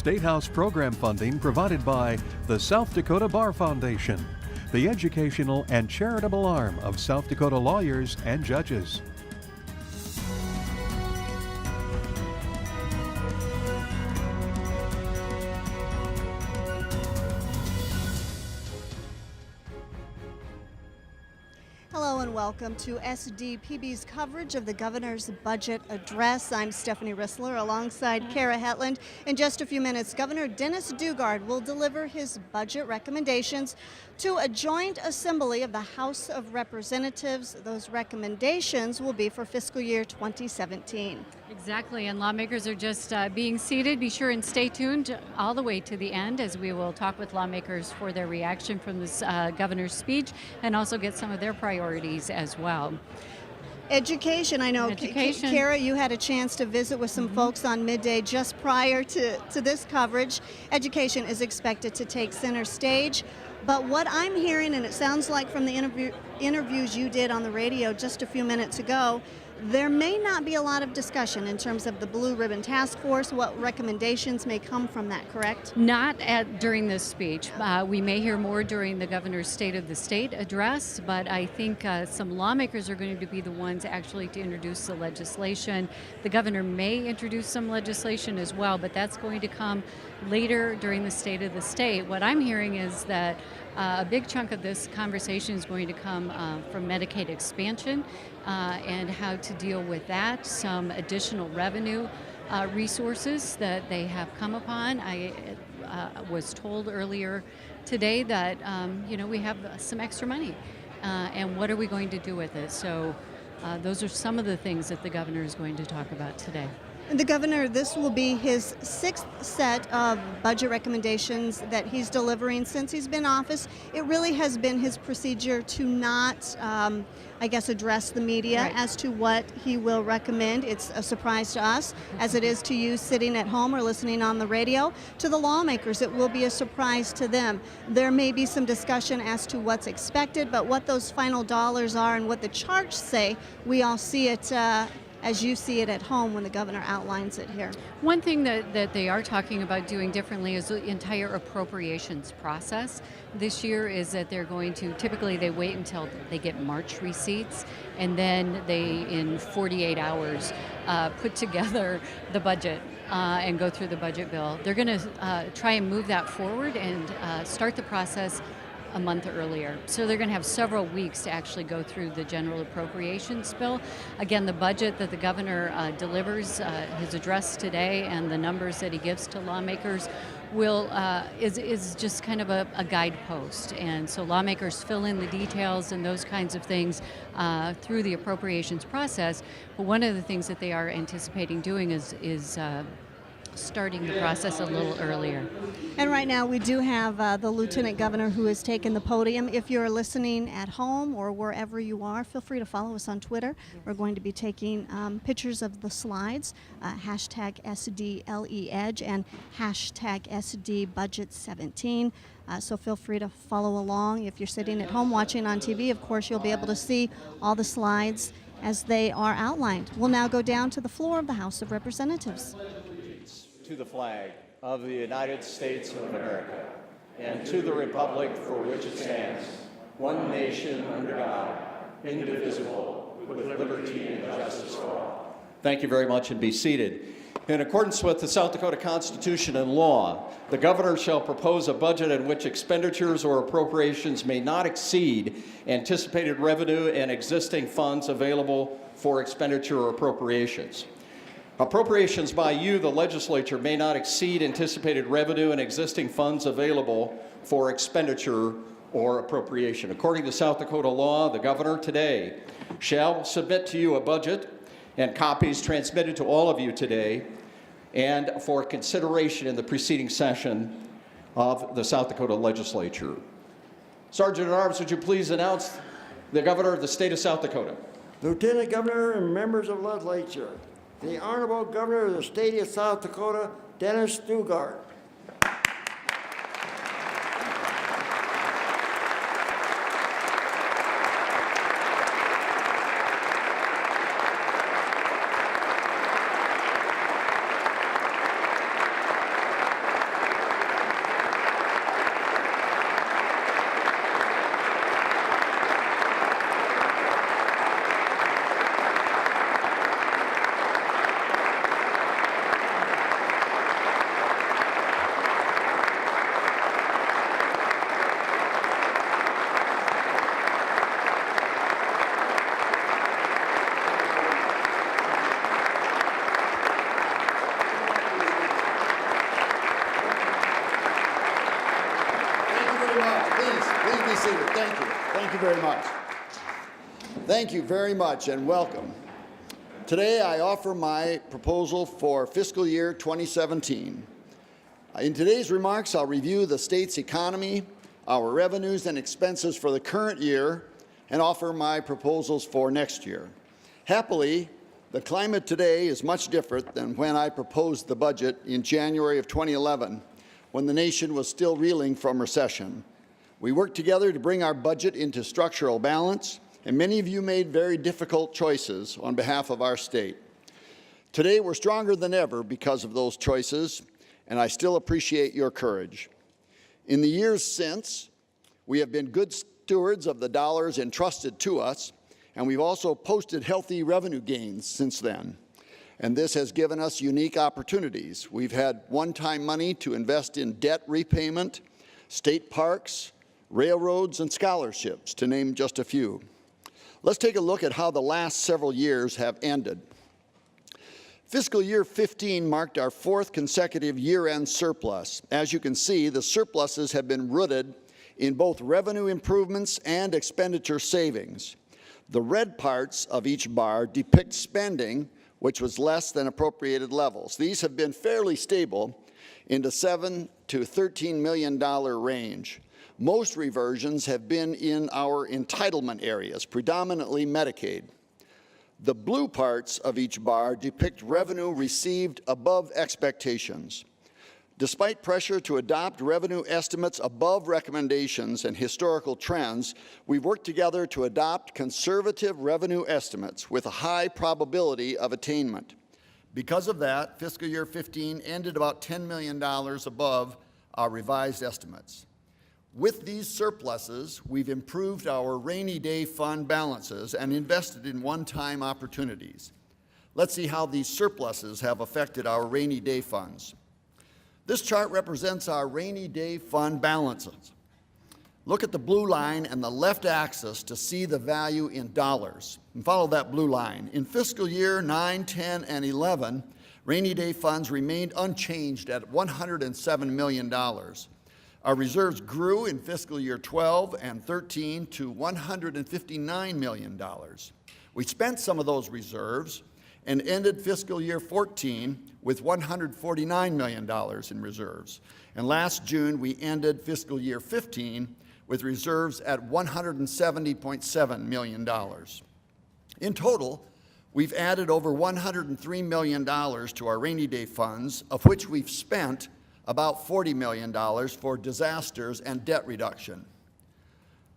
State House program funding provided by the South Dakota Bar Foundation, the educational and charitable arm of South Dakota lawyers and judges. Hello and welcome to SDPB's coverage of the Governor's Budget Address. I'm Stephanie Rissler alongside Kara Hetland. In just a few minutes, Governor Dennis Daugaard will deliver his budget recommendations to a joint assembly of the House of Representatives. Those recommendations will be for fiscal year 2017. Exactly, and lawmakers are just being seated. Be sure and stay tuned all the way to the end as we will talk with lawmakers for their reaction from this governor's speech and also get some of their priorities as well. Education, I know, Kara, you had a chance to visit with some folks on midday just prior to this coverage. Education is expected to take center stage, but what I'm hearing, and it sounds like from the interviews you did on the radio just a few minutes ago, there may not be a lot of discussion in terms of the Blue Ribbon Task Force, what recommendations may come from that, correct? Not during this speech. We may hear more during the governor's State of the State address, but I think some lawmakers are going to be the ones actually to introduce the legislation. The governor may introduce some legislation as well, but that's going to come later during the State of the State. What I'm hearing is that a big chunk of this conversation is going to come from Medicaid expansion and how to deal with that, some additional revenue resources that they have come upon. I was told earlier today that we have some extra money, and what are we going to do with it? So those are some of the things that the governor is going to talk about today. The governor, this will be his sixth set of budget recommendations that he's delivering since he's been in office. It really has been his procedure to not, address the media as to what he will recommend. It's a surprise to us, as it is to you sitting at home or listening on the radio. To the lawmakers, it will be a surprise to them. There may be some discussion as to what's expected, but what those final dollars are and what the charts say, we all see it as you see it at home when the governor outlines it here. One thing that they are talking about doing differently is the entire appropriations process. This year is that they're going to, typically they wait until they get March receipts, and then they, in 48 hours, put together the budget and go through the budget bill. They're going to try and move that forward and start the process a month earlier. So they're going to have several weeks to actually go through the general appropriations bill. Again, the budget that the governor delivers, his address today, and the numbers that he gives to lawmakers is just kind of a guidepost. And so lawmakers fill in the details and those kinds of things through the appropriations process. But one of the things that they are anticipating doing is starting the process a little earlier. And right now we do have the Lieutenant Governor who has taken the podium. If you're listening at home or wherever you are, feel free to follow us on Twitter. We're going to be taking pictures of the slides, hashtag SDLEEdge and hashtag SDBudget17. So feel free to follow along. If you're sitting at home watching on TV, of course, you'll be able to see all the slides as they are outlined. We'll now go down to the floor of the House of Representatives. To the flag of the United States of America and to the republic for which it stands, one nation under God, indivisible, with liberty and justice for all. Thank you very much, and be seated. In accordance with the South Dakota Constitution and law, the governor shall propose a budget in which expenditures or appropriations may not exceed anticipated revenue and existing funds available for expenditure or appropriations. Appropriations by you, the legislature, may not exceed anticipated revenue and existing funds available for expenditure or appropriation. According to South Dakota law, the governor today shall submit to you a budget and copies transmitted to all of you today and for consideration in the preceding session of the South Dakota legislature. Sergeant at Arms, would you please announce the governor of the state of South Dakota? Lieutenant Governor and members of the legislature, the Honorable Governor of the State of South Dakota, Dennis Daugaard. seated. Thank you. Thank you very much. Thank you very much and welcome. Today I offer my proposal for fiscal year 2017. In today's remarks, I'll review the state's economy, our revenues and expenses for the current year, and offer my proposals for next year. Happily, the climate today is much different than when I proposed the budget in January of 2011, when the nation was still reeling from recession. We worked together to bring our budget into structural balance, and many of you made very difficult choices on behalf of our state. Today, we're stronger than ever because of those choices, and I still appreciate your courage. In the years since, we have been good stewards of the dollars entrusted to us, and we've also posted healthy revenue gains since then. And this has given us unique opportunities. We've had one-time money to invest in debt repayment, state parks, railroads, and scholarships, to name just a few. Let's take a look at how the last several years have ended. Fiscal year 15 marked our fourth consecutive year-end surplus. As you can see, the surpluses have been rooted in both revenue improvements and expenditure savings. The red parts of each bar depict spending, which was less than appropriated levels. These have been fairly stable in the $7 to $13 million range. Most reversions have been in our entitlement areas, predominantly Medicaid. The blue parts of each bar depict revenue received above expectations. Despite pressure to adopt revenue estimates above recommendations and historical trends, we've worked together to adopt conservative revenue estimates with a high probability of attainment. Because of that, fiscal year 15 ended about $10 million above our revised estimates. With these surpluses, we've improved our rainy day fund balances and invested in one-time opportunities. Let's see how these surpluses have affected our rainy day funds. This chart represents our rainy day fund balances. Look at the blue line and the left axis to see the value in dollars. And follow that blue line. In fiscal year 9, 10, and 11, rainy day funds remained unchanged at $107 million. Our reserves grew in fiscal year 12 and 13 to $159 million. We spent some of those reserves and ended fiscal year 14 with $149 million in reserves. And last June, we ended fiscal year 15 with reserves at $170.7 million. In total, we've added over $103 million to our rainy day funds, of which we've spent about $40 million for disasters and debt reduction.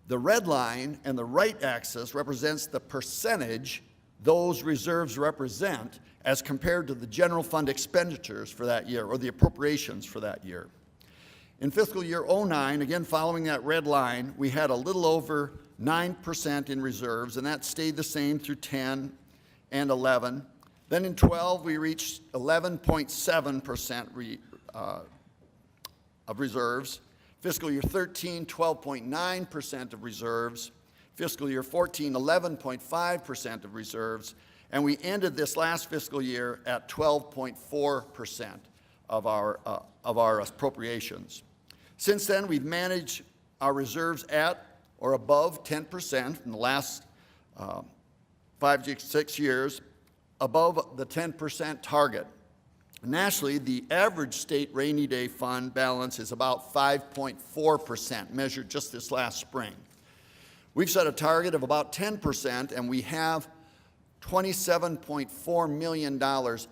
The red line and the right axis represents the percentage those reserves represent as compared to the general fund expenditures for that year, or the appropriations for that year. In fiscal year 09, again following that red line, we had a little over 9% in reserves, and that stayed the same through 10 and 11. Then in 12, we reached 11.7% of reserves. Fiscal year 13, 12.9% of reserves. Fiscal year 14, 11.5% of reserves. And we ended this last fiscal year at 12.4% of our appropriations. Since then, we've managed our reserves at or above 10% in the last 5 to 6 years, above the 10% target. Nationally, the average state rainy day fund balance is about 5.4%, measured just this last spring. We've set a target of about 10%, and we have $27.4 million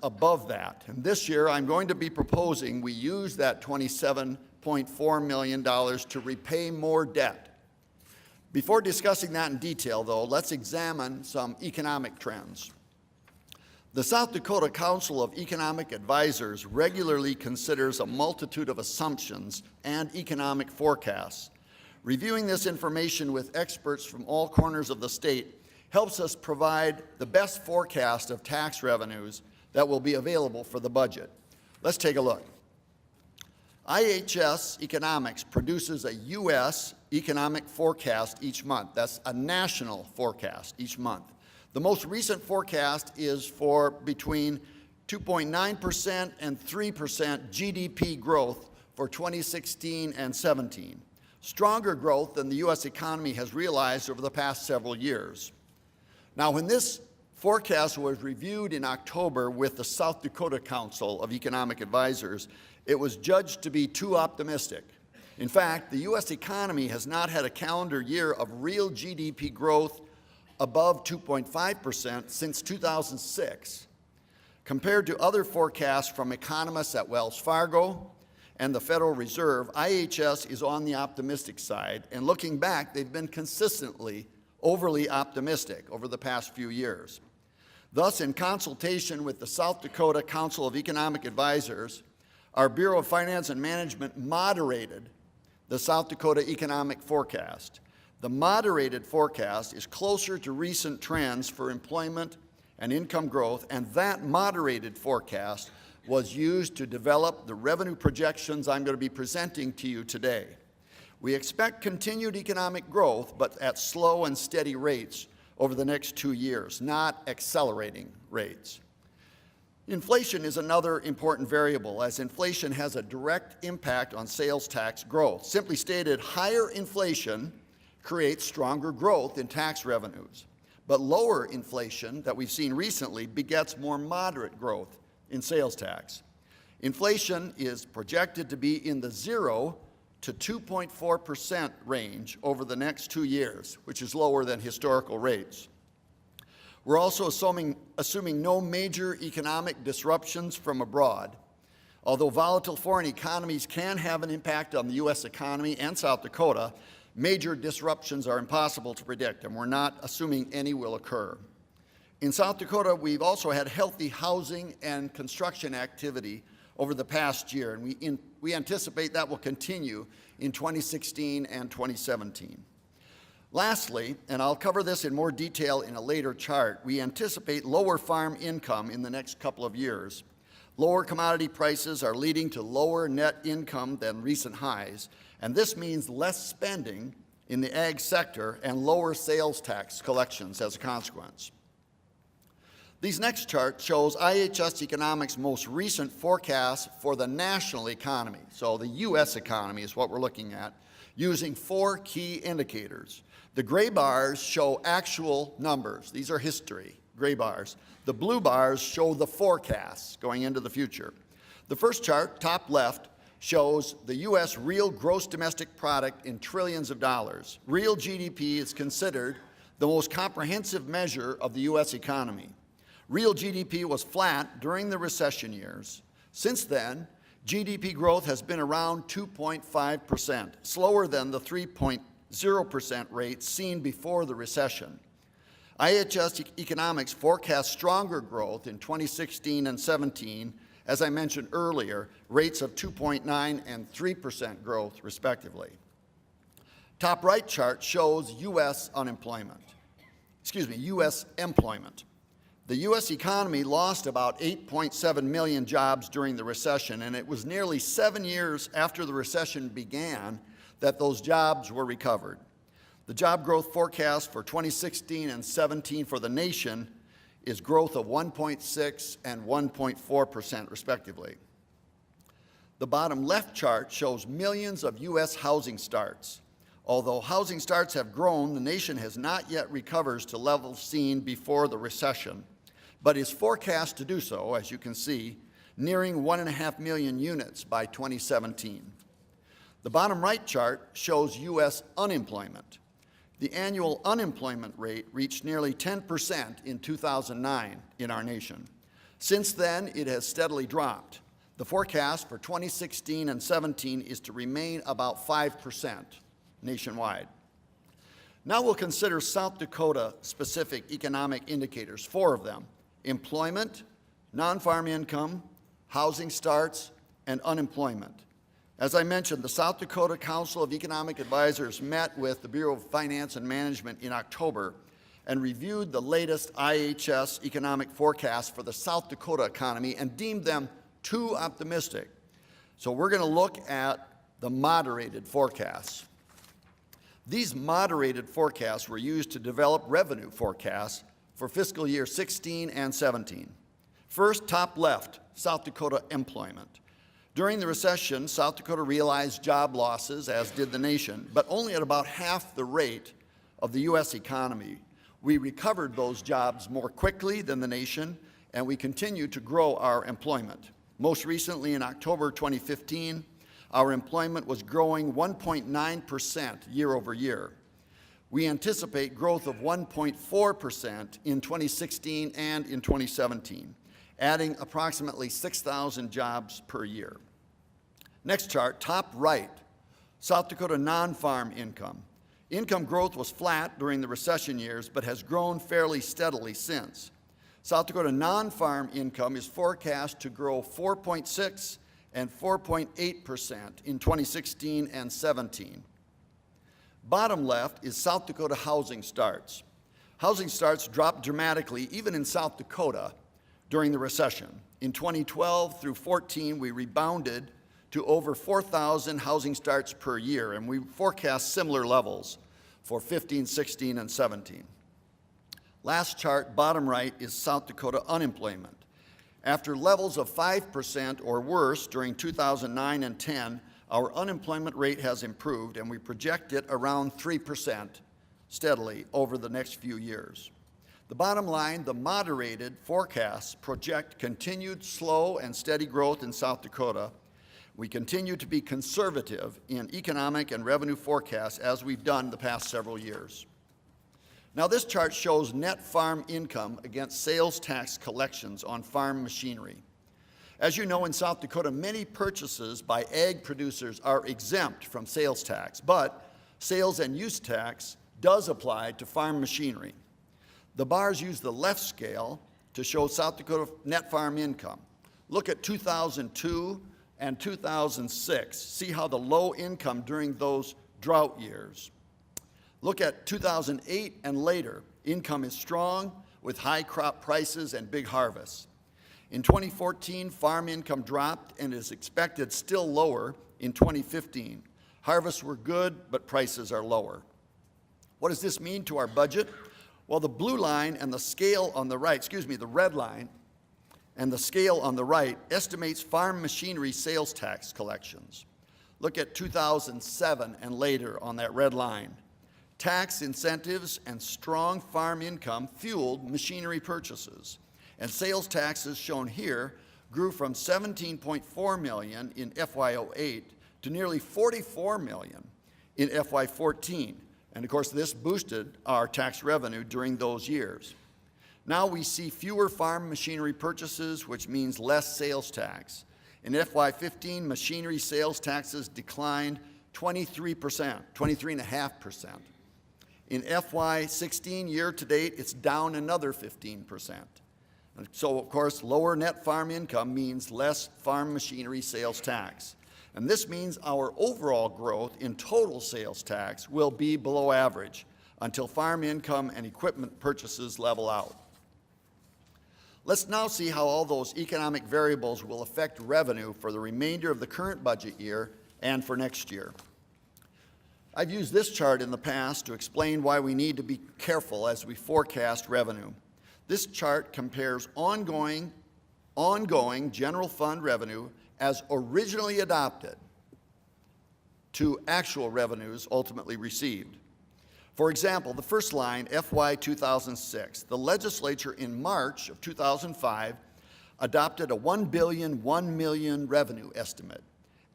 above that. And this year, I'm going to be proposing we use that $27.4 million to repay more debt. Before discussing that in detail, though, let's examine some economic trends. The South Dakota Council of Economic Advisors regularly considers a multitude of assumptions and economic forecasts. Reviewing this information with experts from all corners of the state helps us provide the best forecast of tax revenues that will be available for the budget. Let's take a look. IHS Economics produces a U.S. economic forecast each month. That's a national forecast each month. The most recent forecast is for between 2.9% and 3% GDP growth for 2016 and 17. stronger growth than the U.S. economy has realized over the past several years. Now, when this forecast was reviewed in October with the South Dakota Council of Economic Advisors, it was judged to be too optimistic. In fact, the U.S. economy has not had a calendar year of real GDP growth above 2.5% since 2006. Compared to other forecasts from economists at Wells Fargo and the Federal Reserve, IHS is on the optimistic side, and looking back, they've been consistently overly optimistic over the past few years. Thus, in consultation with the South Dakota Council of Economic Advisors, our Bureau of Finance and Management moderated the South Dakota economic forecast. The moderated forecast is closer to recent trends for employment and income growth, and that moderated forecast was used to develop the revenue projections I'm going to be presenting to you today. We expect continued economic growth, but at slow and steady rates over the next 2 years, not accelerating rates. Inflation is another important variable, as inflation has a direct impact on sales tax growth. Simply stated, higher inflation creates stronger growth in tax revenues, but lower inflation that we've seen recently begets more moderate growth in sales tax. Inflation is projected to be in the 0 to 2.4% range over the next 2 years, which is lower than historical rates. We're also assuming no major economic disruptions from abroad. Although volatile foreign economies can have an impact on the U.S. economy and South Dakota, major disruptions are impossible to predict, and we're not assuming any will occur. In South Dakota, we've also had healthy housing and construction activity over the past year, and we anticipate that will continue in 2016 and 2017. Lastly, and I'll cover this in more detail in a later chart, we anticipate lower farm income in the next couple of years. Lower commodity prices are leading to lower net income than recent highs, and this means less spending in the ag sector and lower sales tax collections as a consequence. These next chart shows IHS Economics' most recent forecast for the national economy, so the U.S. economy is what we're looking at, using 4 key indicators. The gray bars show actual numbers. These are history, gray bars. The blue bars show the forecasts going into the future. The first chart, top left, shows the U.S. real gross domestic product in trillions of dollars. Real GDP is considered the most comprehensive measure of the U.S. economy. Real GDP was flat during the recession years. Since then, GDP growth has been around 2.5%, slower than the 3.0% rate seen before the recession. IHS Economics forecasts stronger growth in 2016 and 17, as I mentioned earlier, rates of 2.9 and 3% growth, respectively. Top right chart shows U.S. employment. The U.S. economy lost about 8.7 million jobs during the recession, and it was nearly 7 years after the recession began that those jobs were recovered. The job growth forecast for 2016 and 17 for the nation is growth of 1.6 and 1.4%, respectively. The bottom left chart shows millions of U.S. housing starts. Although housing starts have grown, the nation has not yet recovered to levels seen before the recession, but is forecast to do so, as you can see, nearing 1.5 million units by 2017. The bottom right chart shows U.S. unemployment. The annual unemployment rate reached nearly 10% in 2009 in our nation. Since then, it has steadily dropped. The forecast for 2016 and 17 is to remain about 5% nationwide. Now we'll consider South Dakota-specific economic indicators, 4 of them: employment, non-farm income, housing starts, and unemployment. As I mentioned, the South Dakota Council of Economic Advisors met with the Bureau of Finance and Management in October and reviewed the latest IHS economic forecast for the South Dakota economy and deemed them too optimistic. So we're going to look at the moderated forecasts. These moderated forecasts were used to develop revenue forecasts for fiscal year 16 and 17. First, top left, South Dakota employment. During the recession, South Dakota realized job losses, as did the nation, but only at about half the rate of the U.S. economy. We recovered those jobs more quickly than the nation, and we continue to grow our employment. Most recently, in October 2015, our employment was growing 1.9% year over year. We anticipate growth of 1.4% in 2016 and in 2017, adding approximately 6,000 jobs per year. Next chart, top right, South Dakota non-farm income. Income growth was flat during the recession years, but has grown fairly steadily since. South Dakota non-farm income is forecast to grow 4.6 and 4.8% in 2016 and 17. Bottom left is South Dakota housing starts. Housing starts dropped dramatically, even in South Dakota, during the recession. In 2012 through 14, we rebounded to over 4,000 housing starts per year, and we forecast similar levels for 15, 16, and 17. Last chart, bottom right, is South Dakota unemployment. After levels of 5% or worse during 2009 and 10, our unemployment rate has improved, and we project it around 3% steadily over the next few years. The bottom line, the moderated forecasts project continued slow and steady growth in South Dakota. We continue to be conservative in economic and revenue forecasts, as we've done the past several years. Now, this chart shows net farm income against sales tax collections on farm machinery. As you know, in South Dakota, many purchases by ag producers are exempt from sales tax, but sales and use tax does apply to farm machinery. The bars use the left scale to show South Dakota net farm income. Look at 2002 and 2006. See how the low income during those drought years. Look at 2008 and later. Income is strong with high crop prices and big harvests. In 2014, farm income dropped and is expected still lower in 2015. Harvests were good, but prices are lower. What does this mean to our budget? Well, the blue line and the scale on the right, the red line and the scale on the right estimates farm machinery sales tax collections. Look at 2007 and later on that red line. Tax incentives and strong farm income fueled machinery purchases, and sales taxes shown here grew from $17.4 million in FY08 to nearly $44 million in FY14. And of course, this boosted our tax revenue during those years. Now we see fewer farm machinery purchases, which means less sales tax. In FY15, machinery sales taxes declined 23.5%. In FY16, year to date, it's down another 15%. So, of course, lower net farm income means less farm machinery sales tax. And this means our overall growth in total sales tax will be below average until farm income and equipment purchases level out. Let's now see how all those economic variables will affect revenue for the remainder of the current budget year and for next year. I've used this chart in the past to explain why we need to be careful as we forecast revenue. This chart compares ongoing general fund revenue as originally adopted to actual revenues ultimately received. For example, the first line, FY 2006, the legislature in March of 2005 adopted a $1 million revenue estimate.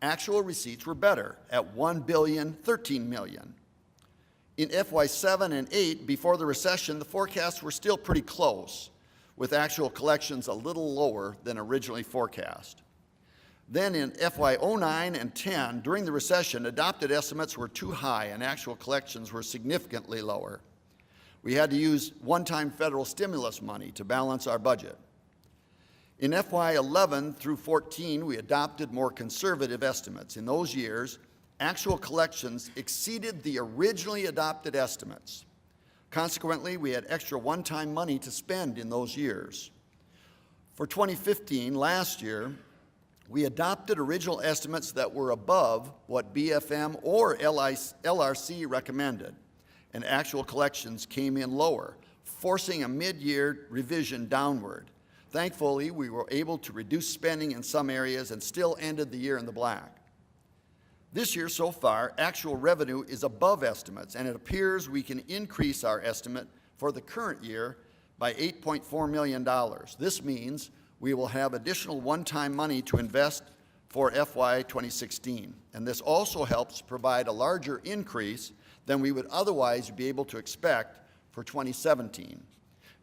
Actual receipts were better at $13 million. In FY7 and 8, before the recession, the forecasts were still pretty close, with actual collections a little lower than originally forecast. Then in FY09 and 10, during the recession, adopted estimates were too high and actual collections were significantly lower. We had to use one-time federal stimulus money to balance our budget. In FY11 through 14, we adopted more conservative estimates. In those years, actual collections exceeded the originally adopted estimates. Consequently, we had extra one-time money to spend in those years. For 2015, last year, we adopted original estimates that were above what BFM or LRC recommended, and actual collections came in lower, forcing a mid-year revision downward. Thankfully, we were able to reduce spending in some areas and still ended the year in the black. This year so far, actual revenue is above estimates, and it appears we can increase our estimate for the current year by $8.4 million. This means we will have additional one-time money to invest for FY 2016, and this also helps provide a larger increase than we would otherwise be able to expect for 2017.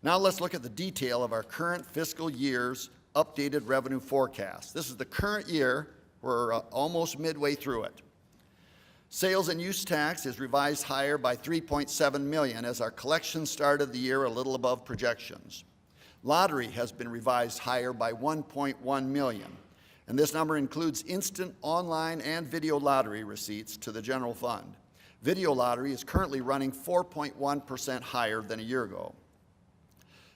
Now let's look at the detail of our current fiscal year's updated revenue forecast. This is the current year. We're almost midway through it. Sales and use tax is revised higher by $3.7 million as our collections started the year a little above projections. Lottery has been revised higher by $1.1 million, and this number includes instant online and video lottery receipts to the general fund. Video lottery is currently running 4.1% higher than a year ago.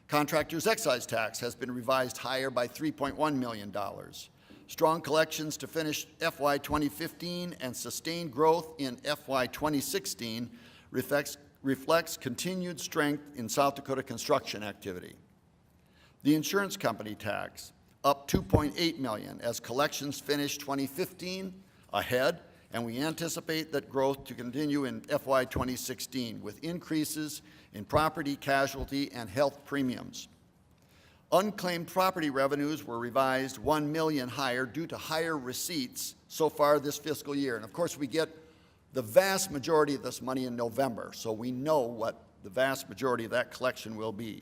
Contractors' excise tax has been revised higher by $3.1 million. Strong collections to finish FY 2015 and sustained growth in FY 2016 reflects continued strength in South Dakota construction activity. The insurance company tax up $2.8 million as collections finish 2015 ahead, and we anticipate that growth to continue in FY 2016 with increases in property, casualty, and health premiums. Unclaimed property revenues were revised $1 million higher due to higher receipts so far this fiscal year. And of course, we get the vast majority of this money in November, so we know what the vast majority of that collection will be.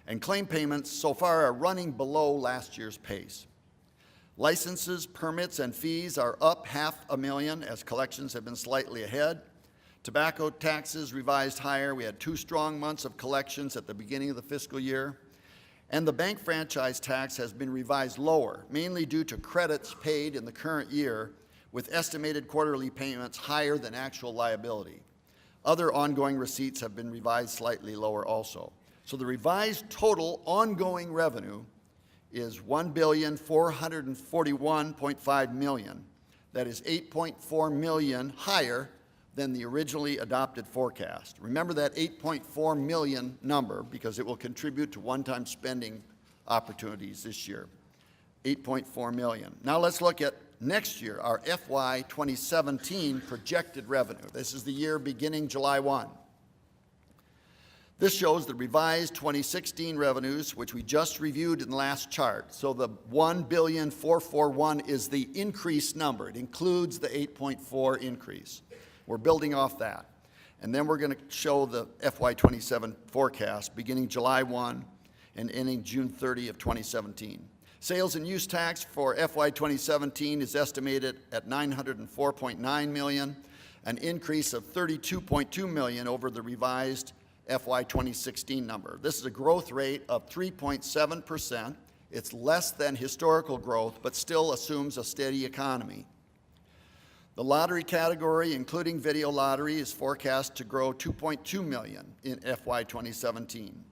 And claim payments so far are running below last year's pace. Licenses, permits, and fees are up $500,000 as collections have been slightly ahead. Tobacco taxes revised higher. We had 2 strong months of collections at the beginning of the fiscal year. And the bank franchise tax has been revised lower, mainly due to credits paid in the current year, with estimated quarterly payments higher than actual liability. Other ongoing receipts have been revised slightly lower also. So the revised total ongoing revenue is $1,441.5 million. That is $8.4 million higher than the originally adopted forecast. Remember that $8.4 million number because it will contribute to one-time spending opportunities this year. $8.4 million. Now let's look at next year, our FY 2017 projected revenue. This is the year beginning July 1. This shows the revised 2016 revenues, which we just reviewed in the last chart. So the $1,441 is the increased number. It includes the 8.4 increase. We're building off that. And then we're going to show the FY 27 forecast beginning July 1 and ending June 30 of 2017. Sales and use tax for FY 2017 is estimated at $904.9 million, an increase of $32.2 million over the revised FY 2016 number. This is a growth rate of 3.7%. It's less than historical growth, but still assumes a steady economy. The lottery category, including video lottery, is forecast to grow $2.2 million in FY 2017.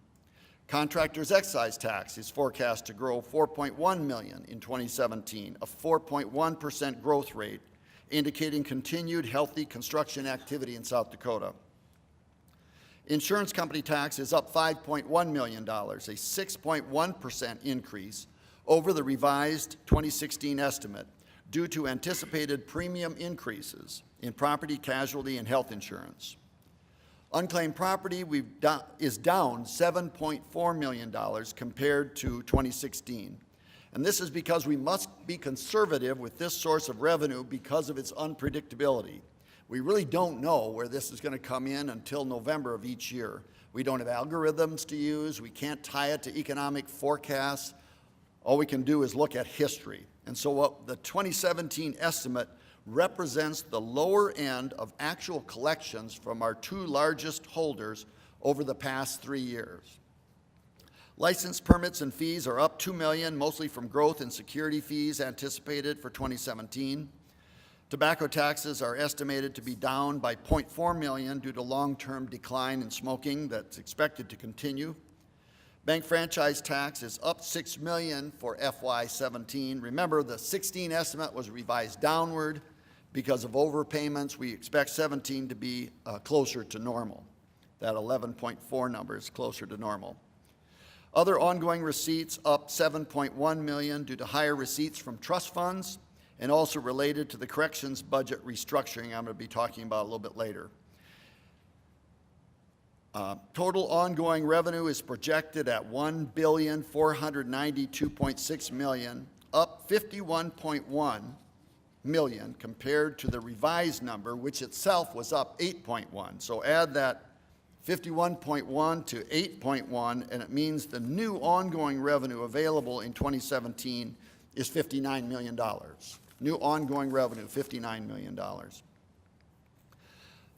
Contractors' excise tax is forecast to grow $4.1 million in 2017, a 4.1% growth rate, indicating continued healthy construction activity in South Dakota. Insurance company tax is up $5.1 million, a 6.1% increase over the revised 2016 estimate due to anticipated premium increases in property, casualty, and health insurance. Unclaimed property is down $7.4 million compared to 2016. And this is because we must be conservative with this source of revenue because of its unpredictability. We really don't know where this is going to come in until November of each year. We don't have algorithms to use. We can't tie it to economic forecasts. All we can do is look at history. And so what the 2017 estimate represents the lower end of actual collections from our 2 largest holders over the past 3 years. License permits and fees are up $2 million, mostly from growth in security fees anticipated for 2017. Tobacco taxes are estimated to be down by $0.4 million due to long-term decline in smoking that's expected to continue. Bank franchise tax is up $6 million for FY17. Remember, the 16 estimate was revised downward because of overpayments. We expect 17 to be closer to normal. That 11.4 number is closer to normal. Other ongoing receipts up $7.1 million due to higher receipts from trust funds and also related to the corrections budget restructuring I'm going to be talking about a little bit later. Total ongoing revenue is projected at $1,492.6 million, up $51.1 million compared to the revised number, which itself was up 8.1. So add that 51.1 to 8.1, and it means the new ongoing revenue available in 2017 is $59 million. New ongoing revenue, $59 million.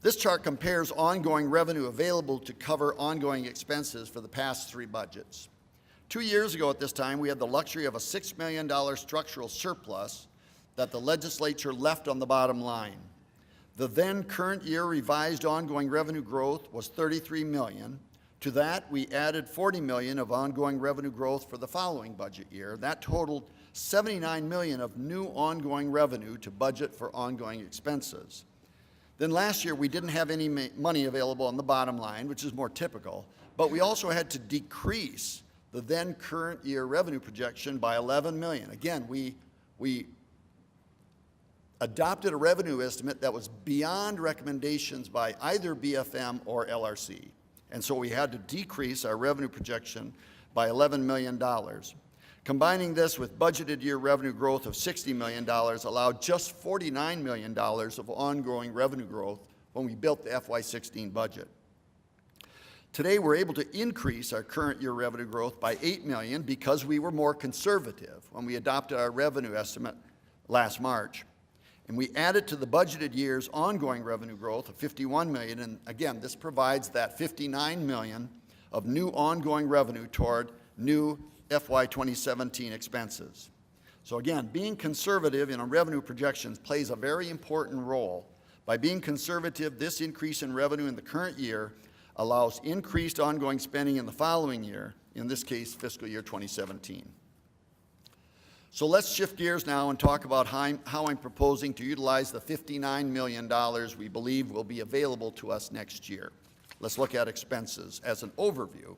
This chart compares ongoing revenue available to cover ongoing expenses for the past 3 budgets. 2 years ago at this time, we had the luxury of a $6 million structural surplus that the legislature left on the bottom line. The then current year revised ongoing revenue growth was $33 million. To that, we added $40 million of ongoing revenue growth for the following budget year. That totaled $79 million of new ongoing revenue to budget for ongoing expenses. Then last year, we didn't have any money available on the bottom line, which is more typical, but we also had to decrease the then current year revenue projection by $11 million. Again, we adopted a revenue estimate that was beyond recommendations by either BFM or LRC. And so we had to decrease our revenue projection by $11 million. Combining this with budgeted year revenue growth of $60 million allowed just $49 million of ongoing revenue growth when we built the FY16 budget. Today, we're able to increase our current year revenue growth by $8 million because we were more conservative when we adopted our revenue estimate last March. And we added to the budgeted year's ongoing revenue growth of $51 million, and again, this provides that $59 million of new ongoing revenue toward new FY 2017 expenses. So again, being conservative in our revenue projections plays a very important role. By being conservative, this increase in revenue in the current year allows increased ongoing spending in the following year, in this case, fiscal year 2017. So let's shift gears now and talk about how I'm proposing to utilize the $59 million we believe will be available to us next year. Let's look at expenses as an overview.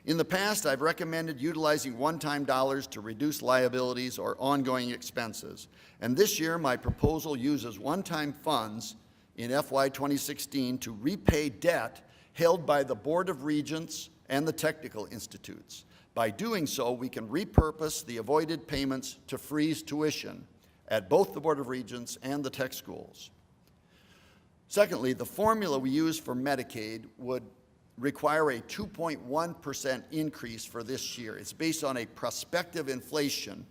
In the past, I've recommended utilizing one-time dollars to reduce liabilities or ongoing expenses. And this year, my proposal uses one-time funds in FY 2016 to repay debt held by the Board of Regents and the technical institutes. By doing so, we can repurpose the avoided payments to freeze tuition at both the Board of Regents and the tech schools. Secondly, the formula we use for Medicaid would require a 2.1% increase for this year. It's based on a prospective inflation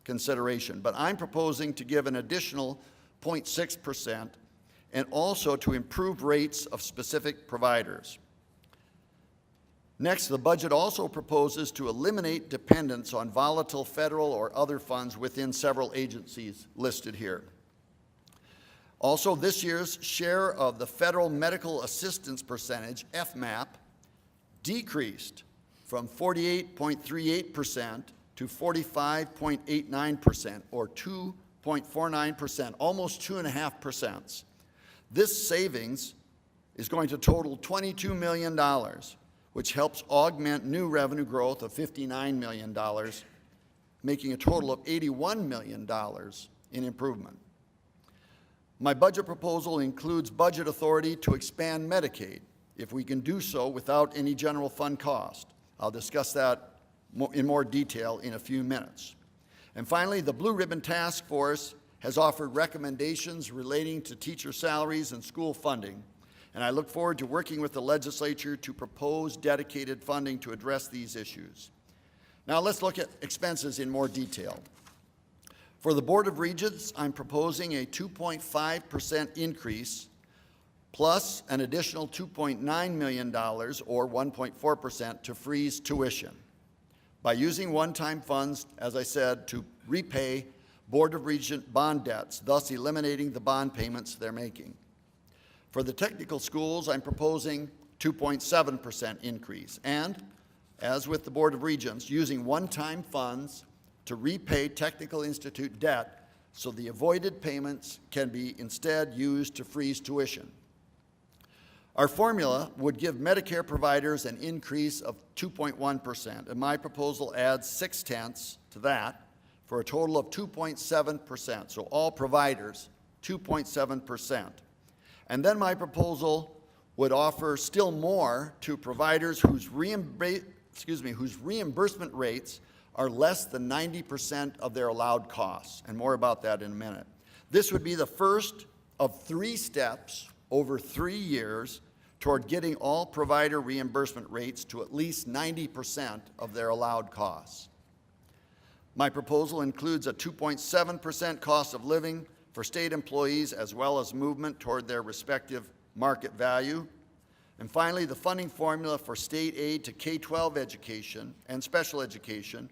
consideration, but I'm proposing to give an additional 0.6% and also to improve rates of specific providers. Next, the budget also proposes to eliminate dependence on volatile federal or other funds within several agencies listed here. Also, this year's share of the federal medical assistance percentage, FMAP, decreased from 48.38% to 45.89%, or 2.49%, almost 2.5%. This savings is going to total $22 million, which helps augment new revenue growth of $59 million, making a total of $81 million in improvement. My budget proposal includes budget authority to expand Medicaid, if we can do so without any general fund cost. I'll discuss that in more detail in a few minutes. And finally, the Blue Ribbon Task Force has offered recommendations relating to teacher salaries and school funding, and I look forward to working with the legislature to propose dedicated funding to address these issues. Now let's look at expenses in more detail. For the Board of Regents, I'm proposing a 2.5% increase plus an additional $2.9 million, or 1.4%, to freeze tuition by using one-time funds, as I said, to repay Board of Regent bond debts, thus eliminating the bond payments they're making. For the technical schools, I'm proposing 2.7% increase, and, as with the Board of Regents, using one-time funds to repay technical institute debt so the avoided payments can be instead used to freeze tuition. Our formula would give Medicare providers an increase of 2.1%, and my proposal adds 0.6 to that for a total of 2.7%. So all providers, 2.7%. And then my proposal would offer still more to providers whose reimbursement rates are less than 90% of their allowed costs, and more about that in a minute. This would be the first of 3 steps over 3 years toward getting all provider reimbursement rates to at least 90% of their allowed costs. My proposal includes a 2.7% cost of living for state employees, as well as movement toward their respective market value. And finally, the funding formula for state aid to K-12 education and special education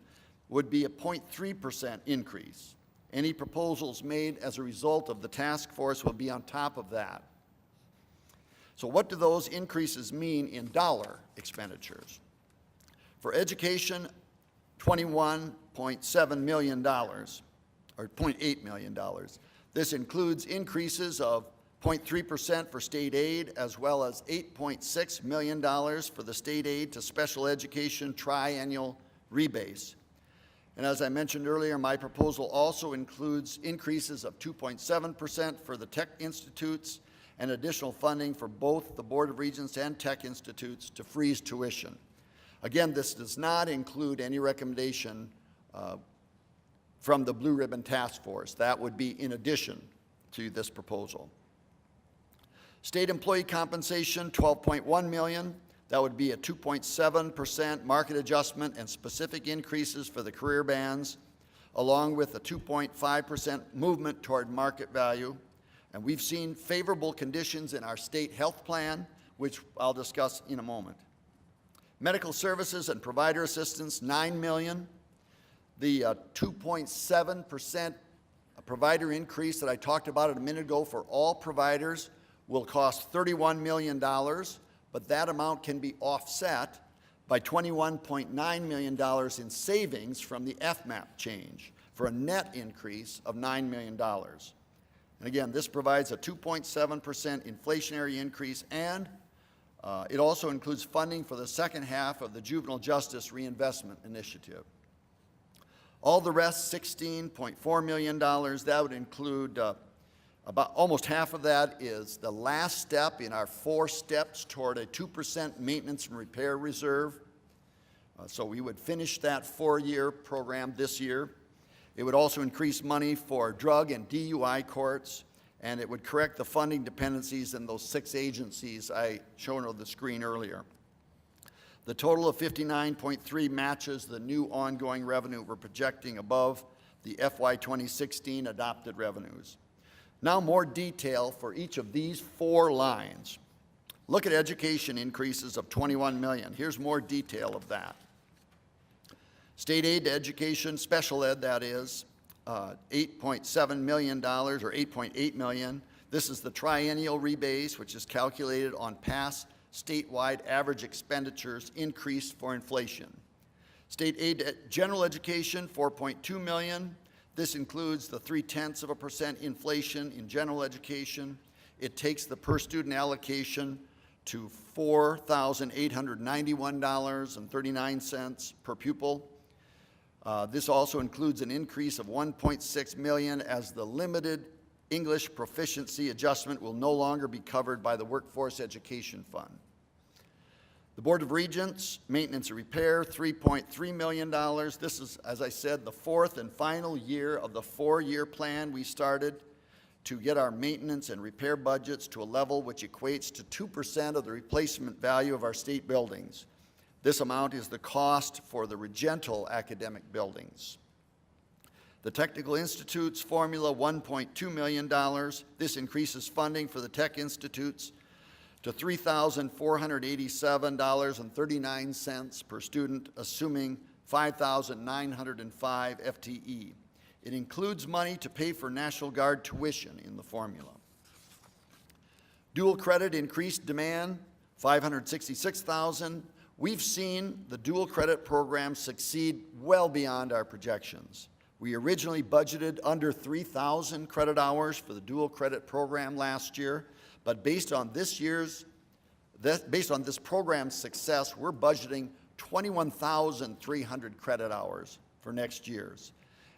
would be a 0.3% increase. Any proposals made as a result of the task force will be on top of that. So what do those increases mean in dollar expenditures? For education, $21.7 million, or $0.8 million. This includes increases of 0.3% for state aid, as well as $8.6 million for the state aid to special education triennial rebase. And as I mentioned earlier, my proposal also includes increases of 2.7% for the tech institutes and additional funding for both the Board of Regents and tech institutes to freeze tuition. Again, this does not include any recommendation from the Blue Ribbon Task Force. That would be in addition to this proposal. State employee compensation, $12.1 million. That would be a 2.7% market adjustment and specific increases for the career bands, along with a 2.5% movement toward market value. And we've seen favorable conditions in our state health plan, which I'll discuss in a moment. Medical services and provider assistance, $9 million. The 2.7% provider increase that I talked about a minute ago for all providers will cost $31 million, but that amount can be offset by $21.9 million in savings from the FMAP change for a net increase of $9 million. And again, this provides a 2.7% inflationary increase, and it also includes funding for the second half of the Juvenile Justice Reinvestment Initiative. All the rest, $16.4 million, that would include about almost half of that is the last step in our 4 steps toward a 2% maintenance and repair reserve. So we would finish that 4-year program this year. It would also increase money for drug and DUI courts, and it would correct the funding dependencies in those 6 agencies I showed on the screen earlier. The total of 59.3 matches the new ongoing revenue we're projecting above the FY2016 adopted revenues. Now more detail for each of these 4 lines. Look at education increases of $21 million. Here's more detail of that. State aid to education, special ed that is, $8.7 million or $8.8 million. This is the triennial rebase, which is calculated on past statewide average expenditures increased for inflation. State aid to general education, $4.2 million. This includes the 0.3% inflation in general education. It takes the per student allocation to $4,891.39 per pupil. This also includes an increase of $1.6 million as the limited English proficiency adjustment will no longer be covered by the Workforce Education Fund. The Board of Regents, maintenance and repair, $3.3 million. This is, as I said, the 4th and final year of the 4-year plan we started to get our maintenance and repair budgets to a level which equates to 2% of the replacement value of our state buildings. This amount is the cost for the Regental academic buildings. The Technical Institutes formula, $1.2 million. This increases funding for the tech institutes to $3,487.39 per student, assuming 5,905 FTE. It includes money to pay for National Guard tuition in the formula. Dual credit increased demand, $566,000. We've seen the dual credit program succeed well beyond our projections. We originally budgeted under 3,000 credit hours for the dual credit program last year, but based on this year's based on this program's success, we're budgeting 21,300 credit hours for next year's.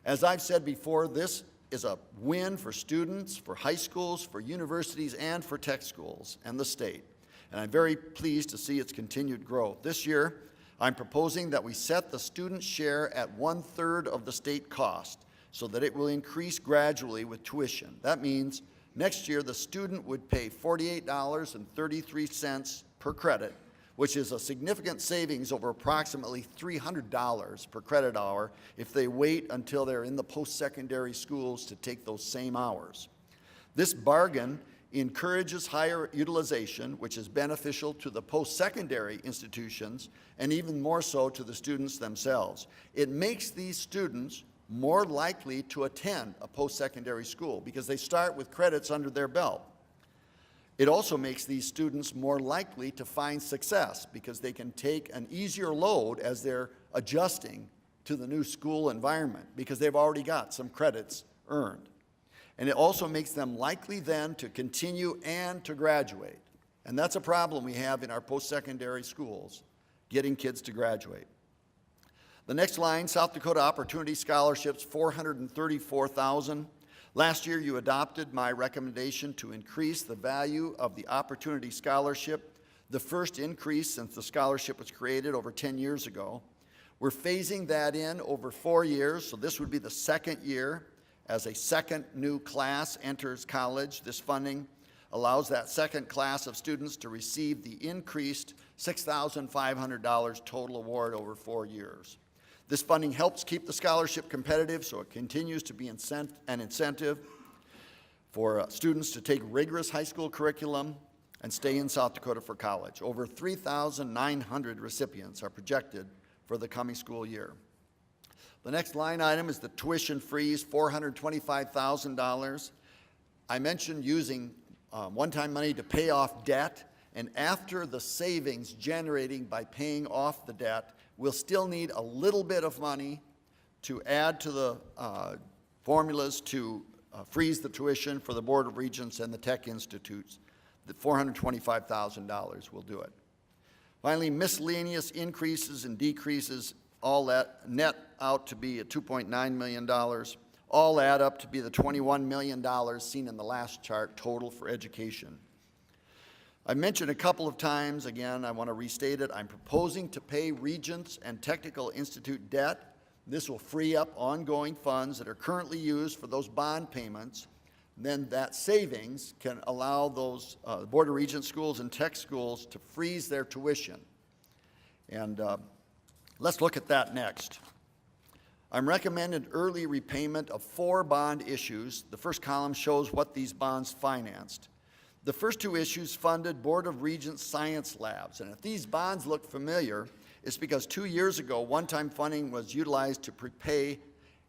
As I've said before, this is a win for students, for high schools, for universities, and for tech schools and the state. And I'm very pleased to see its continued growth. This year, I'm proposing that we set the student share at 1/3 of the state cost so that it will increase gradually with tuition. That means next year the student would pay $48.33 per credit, which is a significant savings over approximately $300 per credit hour if they wait until they're in the post-secondary schools to take those same hours. This bargain encourages higher utilization, which is beneficial to the post-secondary institutions and even more so to the students themselves. It makes these students more likely to attend a post-secondary school because they start with credits under their belt. It also makes these students more likely to find success because they can take an easier load as they're adjusting to the new school environment because they've already got some credits earned. And it also makes them likely then to continue and to graduate. And that's a problem we have in our post-secondary schools, getting kids to graduate. The next line, South Dakota Opportunity Scholarships, $434,000. Last year, you adopted my recommendation to increase the value of the Opportunity Scholarship, the first increase since the scholarship was created over 10 years ago. We're phasing that in over 4 years, so this would be the second year. As a second new class enters college, this funding allows that second class of students to receive the increased $6,500 total award over 4 years. This funding helps keep the scholarship competitive, so it continues to be an incentive for students to take rigorous high school curriculum and stay in South Dakota for college. Over 3,900 recipients are projected for the coming school year. The next line item is the tuition freeze, $425,000. I mentioned using one-time money to pay off debt, and after the savings generating by paying off the debt, we'll still need a little bit of money to add to the formulas to freeze the tuition for the Board of Regents and the tech institutes. The $425,000 will do it. Finally, miscellaneous increases and decreases all that net out to be at $2.9 million, all add up to be the $21 million seen in the last chart total for education. I mentioned a couple of times, again, I want to restate it, I'm proposing to pay Regents and Technical Institute debt. This will free up ongoing funds that are currently used for those bond payments. Then that savings can allow those Board of Regents schools and tech schools to freeze their tuition. And let's look at that next. I'm recommending early repayment of 4 bond issues. The first column shows what these bonds financed. The first 2 issues funded Board of Regents science labs. And if these bonds look familiar, it's because 2 years ago, one-time funding was utilized to prepay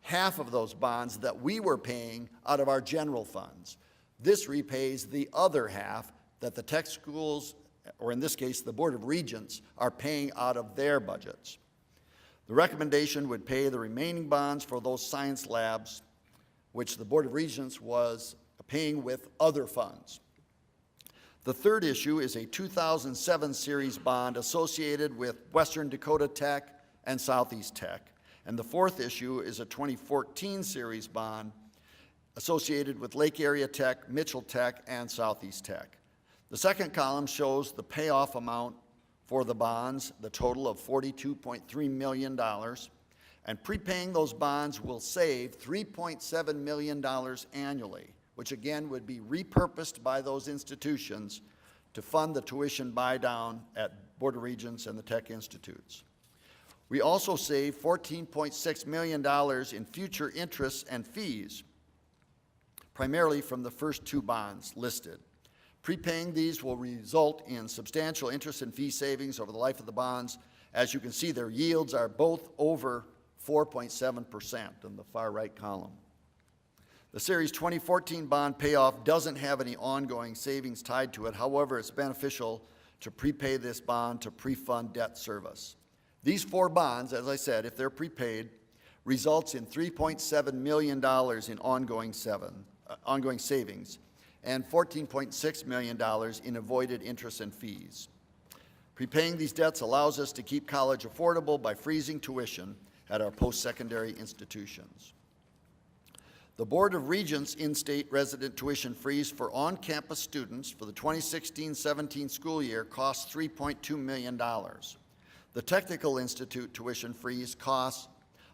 half of those bonds that we were paying out of our general funds. This repays the other half that the tech schools, or in this case, the Board of Regents, are paying out of their budgets. The recommendation would pay the remaining bonds for those science labs, which the Board of Regents was paying with other funds. The third issue is a 2007 series bond associated with Western Dakota Tech and Southeast Tech. And the fourth issue is a 2014 series bond associated with Lake Area Tech, Mitchell Tech, and Southeast Tech. The second column shows the payoff amount for the bonds, the total of $42.3 million. And prepaying those bonds will save $3.7 million annually, which again would be repurposed by those institutions to fund the tuition buy-down at Board of Regents and the tech institutes. We also save $14.6 million in future interests and fees, primarily from the first 2 bonds listed. Prepaying these will result in substantial interest and fee savings over the life of the bonds. As you can see, their yields are both over 4.7% in the far right column. The Series 2014 bond payoff doesn't have any ongoing savings tied to it. However, it's beneficial to prepay this bond to pre-fund debt service. These 4 bonds, as I said, if they're prepaid, results in $3.7 million in ongoing savings and $14.6 million in avoided interest and fees. Prepaying these debts allows us to keep college affordable by freezing tuition at our post-secondary institutions. The Board of Regents in-state resident tuition freeze for on-campus students for the 2016-17 school year costs $3.2 million. The Technical Institute tuition freeze costs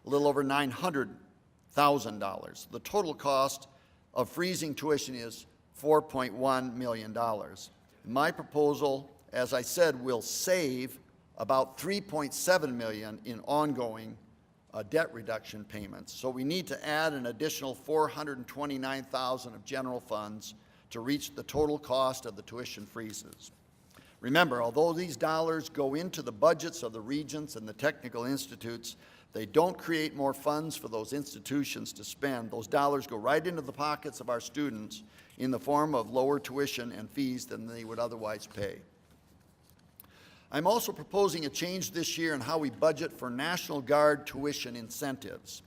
a little over $900,000. The total cost of freezing tuition is $4.1 million. My proposal, as I said, will save about $3.7 million in ongoing debt reduction payments. So we need to add an additional $429,000 of general funds to reach the total cost of the tuition freezes. Remember, although these dollars go into the budgets of the regents and the technical institutes, they don't create more funds for those institutions to spend. Those dollars go right into the pockets of our students in the form of lower tuition and fees than they would otherwise pay. I'm also proposing a change this year in how we budget for National Guard tuition incentives.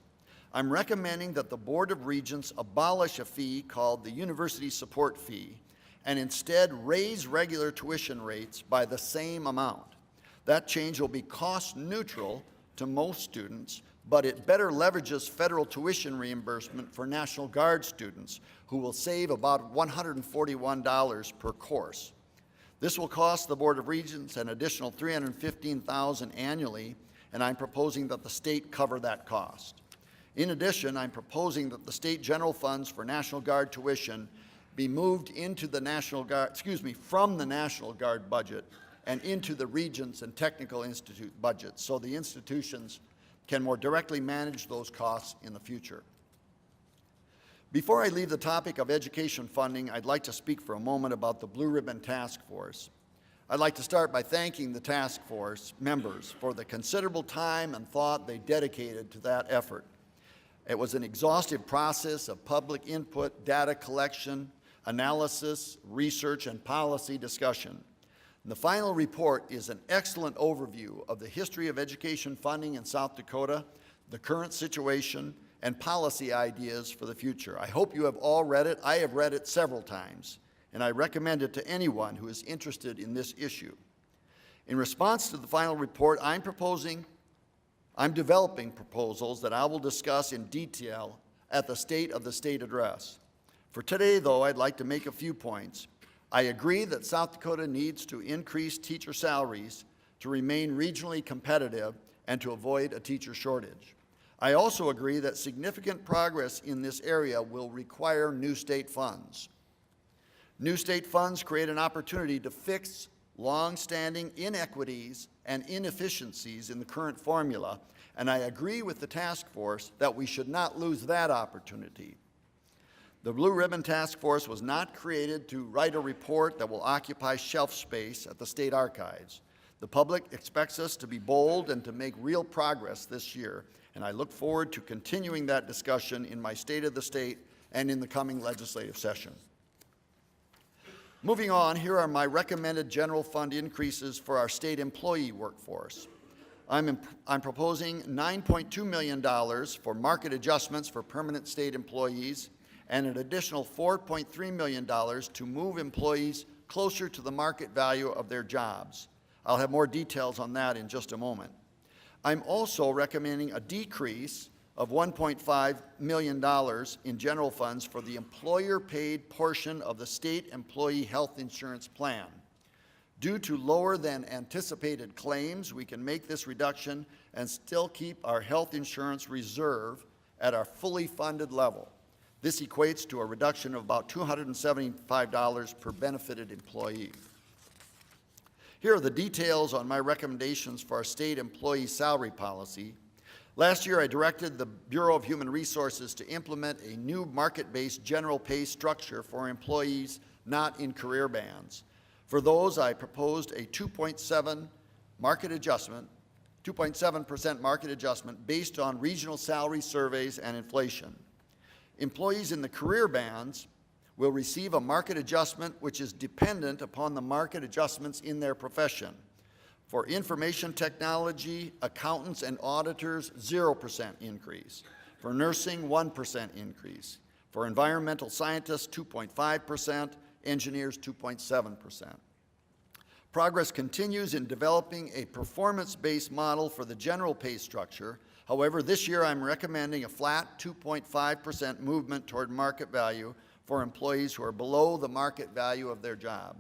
I'm recommending that the Board of Regents abolish a fee called the University Support Fee and instead raise regular tuition rates by the same amount. That change will be cost neutral to most students, but it better leverages federal tuition reimbursement for National Guard students, who will save about $141 per course. This will cost the Board of Regents an additional $315,000 annually, and I'm proposing that the state cover that cost. In addition, I'm proposing that the state general funds for National Guard tuition be moved into the from the National Guard budget and into the Regents and Technical Institute budgets, so the institutions can more directly manage those costs in the future. Before I leave the topic of education funding, I'd like to speak for a moment about the Blue Ribbon Task Force. I'd like to start by thanking the task force members for the considerable time and thought they dedicated to that effort. It was an exhaustive process of public input, data collection, analysis, research, and policy discussion. The final report is an excellent overview of the history of education funding in South Dakota, the current situation, and policy ideas for the future. I hope you have all read it. I have read it several times, and I recommend it to anyone who is interested in this issue. In response to the final report, I'm developing proposals that I will discuss in detail at the State of the State address. For today, though, I'd like to make a few points. I agree that South Dakota needs to increase teacher salaries to remain regionally competitive and to avoid a teacher shortage. I also agree that significant progress in this area will require new state funds. New state funds create an opportunity to fix long-standing inequities and inefficiencies in the current formula, and I agree with the task force that we should not lose that opportunity. The Blue Ribbon Task Force was not created to write a report that will occupy shelf space at the state archives. The public expects us to be bold and to make real progress this year, and I look forward to continuing that discussion in my State of the State and in the coming legislative session. Moving on, here are my recommended general fund increases for our state employee workforce. I'm proposing $9.2 million for market adjustments for permanent state employees and an additional $4.3 million to move employees closer to the market value of their jobs. I'll have more details on that in just a moment. I'm also recommending a decrease of $1.5 million in general funds for the employer-paid portion of the state employee health insurance plan. Due to lower than anticipated claims, we can make this reduction and still keep our health insurance reserve at our fully funded level. This equates to a reduction of about $275 per benefited employee. Here are the details on my recommendations for our state employee salary policy. Last year, I directed the Bureau of Human Resources to implement a new market-based general pay structure for employees not in career bands. For those, I proposed a 2.7% market adjustment based on regional salary surveys and inflation. Employees in the career bands will receive a market adjustment which is dependent upon the market adjustments in their profession. For information technology, accountants, and auditors, 0% increase. For nursing, 1% increase. For environmental scientists, 2.5%. Engineers, 2.7%. Progress continues in developing a performance-based model for the general pay structure. However, this year I'm recommending a flat 2.5% movement toward market value for employees who are below the market value of their job.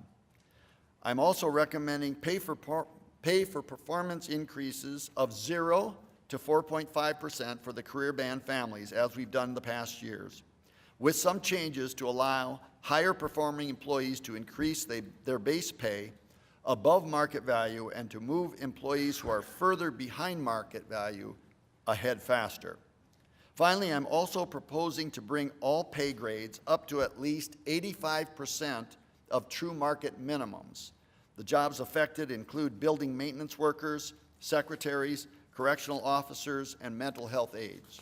I'm also recommending pay for performance increases of 0 to 4.5% for the career band families, as we've done in the past years, with some changes to allow higher performing employees to increase their base pay above market value and to move employees who are further behind market value ahead faster. Finally, I'm also proposing to bring all pay grades up to at least 85% of true market minimums. The jobs affected include building maintenance workers, secretaries, correctional officers, and mental health aides.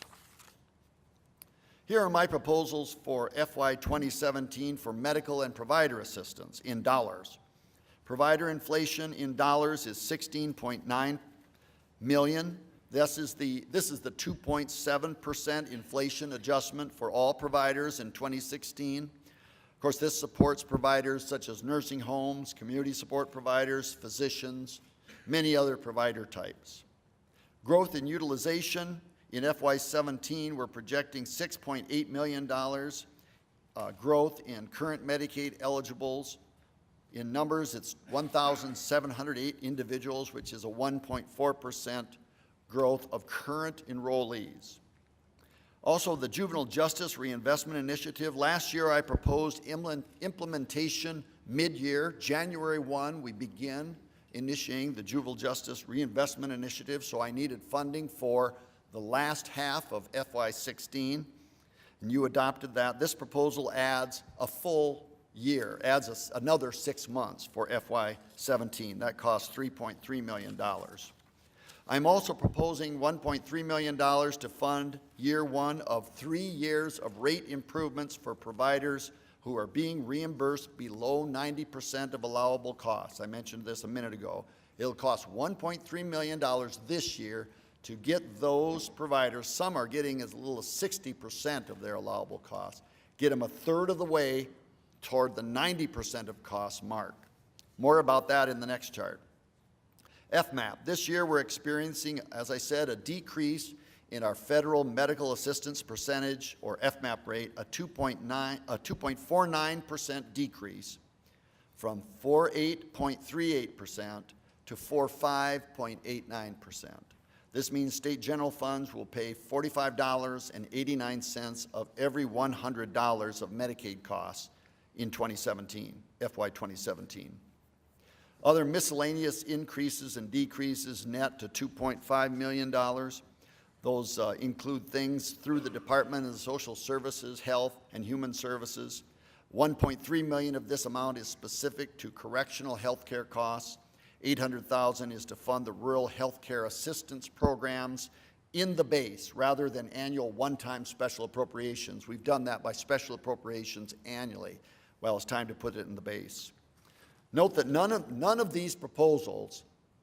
Here are my proposals for FY 2017 for medical and provider assistance in dollars. Provider inflation in dollars is $16.9 million. This is the 2.7% inflation adjustment for all providers in 2016. Of course, this supports providers such as nursing homes, community support providers, physicians, many other provider types. Growth in utilization in FY17, we're projecting $6.8 million growth in current Medicaid eligibles. In numbers, it's 1,708 individuals, which is a 1.4% growth of current enrollees. Also, the Juvenile Justice Reinvestment Initiative. Last year, I proposed implementation mid-year. January 1, we begin initiating the Juvenile Justice Reinvestment Initiative, so I needed funding for the last half of FY16, and you adopted that. This proposal adds a full year, adds another 6 months for FY17. That costs $3.3 million. I'm also proposing $1.3 million to fund year one of 3 years of rate improvements for providers who are being reimbursed below 90% of allowable costs. I mentioned this a minute ago. It'll cost $1.3 million this year to get those providers. Some are getting as little as 60% of their allowable costs. Get them a third of the way toward the 90% of cost mark. More about that in the next chart. FMAP. This year we're experiencing, as I said, a decrease in our federal medical assistance percentage, or FMAP rate, a 2.49% decrease from 48.38% to 45.89%. This means state general funds will pay $45.89 of every $100 of Medicaid costs in 2017, FY 2017. Other miscellaneous increases and decreases net to $2.5 million. Those include things through the Department of Social Services, Health, and Human Services. $1.3 million of this amount is specific to correctional health care costs. $800,000 is to fund the rural health care assistance programs in the base rather than annual one-time special appropriations. We've done that by special appropriations annually. Well, it's time to put it in the base. Note that none of these proposals,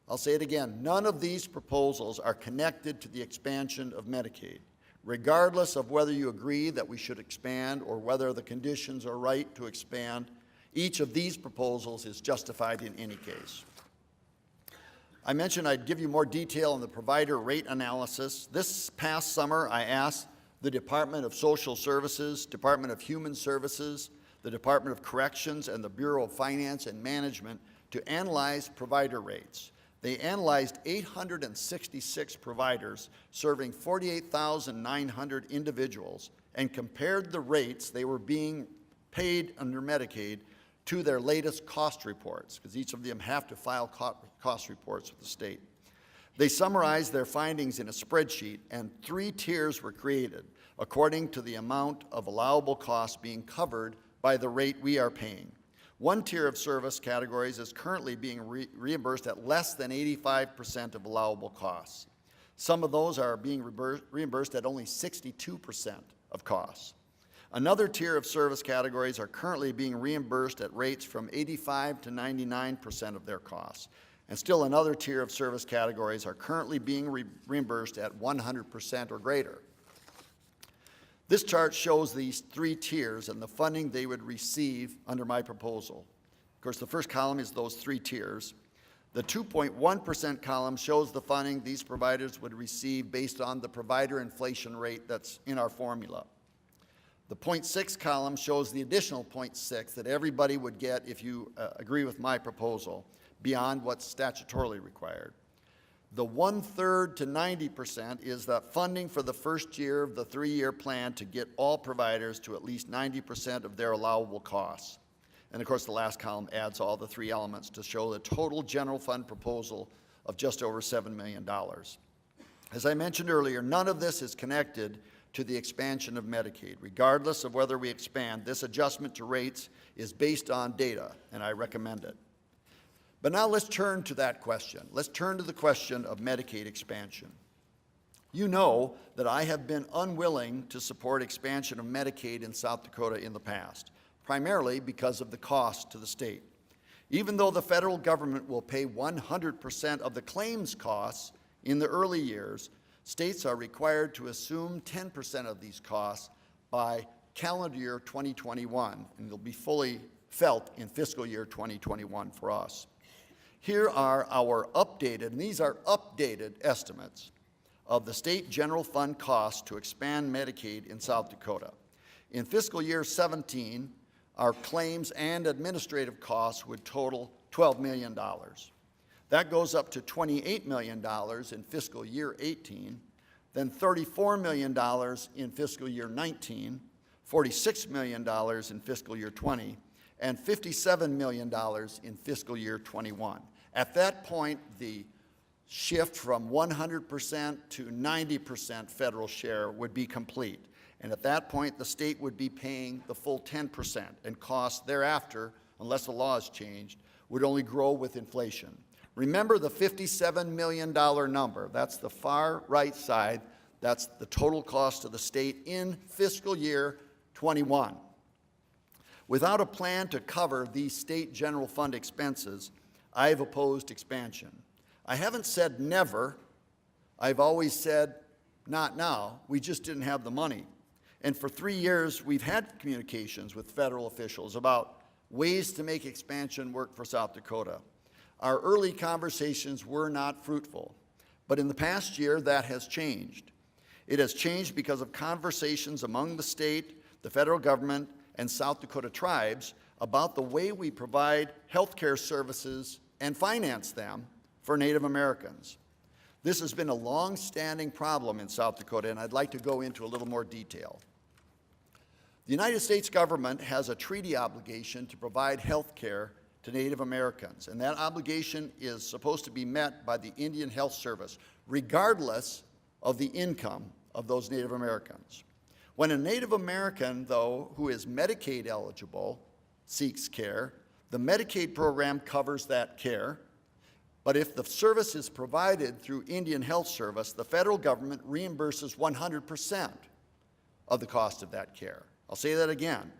I'll say it again, none of these proposals are connected to the expansion of Medicaid. Regardless of whether you agree that we should expand or whether the conditions are right to expand, each of these proposals is justified in any case. I mentioned I'd give you more detail on the provider rate analysis. This past summer, I asked the Department of Social Services, Department of Human Services, the Department of Corrections, and the Bureau of Finance and Management to analyze provider rates. They analyzed 866 providers serving 48,900 individuals and compared the rates they were being paid under Medicaid to their latest cost reports, because each of them have to file cost reports with the state. They summarized their findings in a spreadsheet, and 3 tiers were created according to the amount of allowable costs being covered by the rate we are paying. One tier of service categories is currently being reimbursed at less than 85% of allowable costs. Some of those are being reimbursed at only 62% of costs. Another tier of service categories are currently being reimbursed at rates from 85 to 99% of their costs. And still another tier of service categories are currently being reimbursed at 100% or greater. This chart shows these 3 tiers and the funding they would receive under my proposal. Of course, the first column is those three tiers. The 2.1% column shows the funding these providers would receive based on the provider inflation rate that's in our formula. The 0.6 column shows the additional 0.6 that everybody would get if you agree with my proposal beyond what's statutorily required. The 1/3 to 90% is that funding for the first year of the 3-year plan to get all providers to at least 90% of their allowable costs. And of course, the last column adds all the three elements to show the total general fund proposal of just over $7 million. As I mentioned earlier, none of this is connected to the expansion of Medicaid. Regardless of whether we expand, this adjustment to rates is based on data, and I recommend it. But now let's turn to that question. Let's turn to the question of Medicaid expansion. You know that I have been unwilling to support expansion of Medicaid in South Dakota in the past, primarily because of the cost to the state. Even though the federal government will pay 100% of the claims costs in the early years, states are required to assume 10% of these costs by calendar year 2021, and they'll be fully felt in fiscal year 2021 for us. Here are our updated, and these are updated estimates of the state general fund costs to expand Medicaid in South Dakota. In fiscal year 17, our claims and administrative costs would total $12 million. That goes up to $28 million in fiscal year 18, then $34 million in fiscal year 19, $46 million in fiscal year 20, and $57 million in fiscal year 21. At that point, the shift from 100% to 90% federal share would be complete. And at that point, the state would be paying the full 10%, and costs thereafter, unless the law is changed, would only grow with inflation. Remember the $57 million number. That's the far right side. That's the total cost to the state in fiscal year 21. Without a plan to cover these state general fund expenses, I've opposed expansion. I haven't said never. I've always said not now. We just didn't have the money. And for 3 years, we've had communications with federal officials about ways to make expansion work for South Dakota. Our early conversations were not fruitful, but in the past year, that has changed. It has changed because of conversations among the state, the federal government, and South Dakota tribes about the way we provide health care services and finance them for Native Americans. This has been a long-standing problem in South Dakota, and I'd like to go into a little more detail. The United States government has a treaty obligation to provide health care to Native Americans, and that obligation is supposed to be met by the Indian Health Service, regardless of the income of those Native Americans. When a Native American, though, who is Medicaid eligible, seeks care, the Medicaid program covers that care. But if the service is provided through Indian Health Service, the federal government reimburses 100% of the cost of that care. I'll say that again.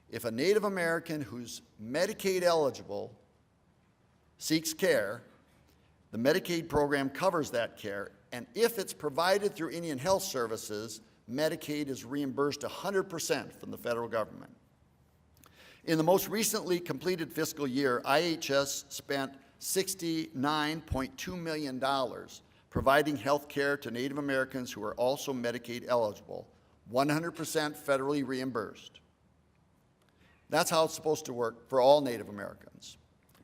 If a Native American who's Medicaid eligible seeks care, the Medicaid program covers that care, and if it's provided through Indian Health Services, Medicaid is reimbursed 100% from the federal government. In the most recently completed fiscal year, IHS spent $69.2 million providing health care to Native Americans who are also Medicaid eligible, 100% federally reimbursed. That's how it's supposed to work for all Native Americans.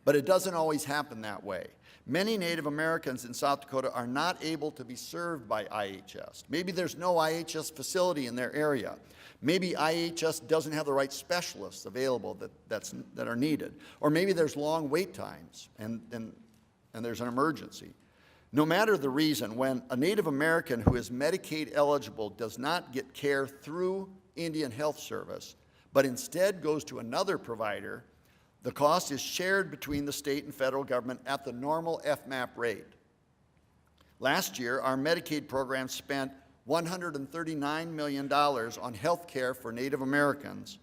But it doesn't always happen that way. Many Native Americans in South Dakota are not able to be served by IHS. Maybe there's no IHS facility in their area. Maybe IHS doesn't have the right specialists available that are needed. Or maybe there's long wait times and there's an emergency. No matter the reason, when a Native American who is Medicaid eligible does not get care through Indian Health Service, but instead goes to another provider, the cost is shared between the state and federal government at the normal FMAP rate. Last year, our Medicaid program spent $139 million on health care for Native Americans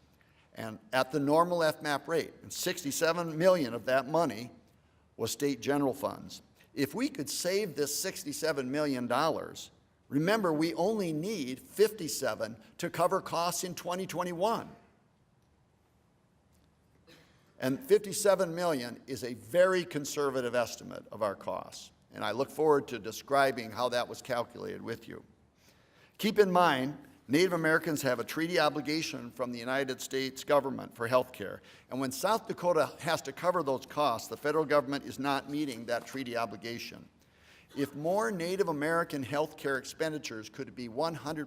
and at the normal FMAP rate, and $67 million of that money was state general funds. If we could save this $67 million, remember we only need $57 to cover costs in 2021. And 57 million is a very conservative estimate of our costs. And I look forward to describing how that was calculated with you. Keep in mind, Native Americans have a treaty obligation from the United States government for health care. And when South Dakota has to cover those costs, the federal government is not meeting that treaty obligation. If more Native American health care expenditures could be 100%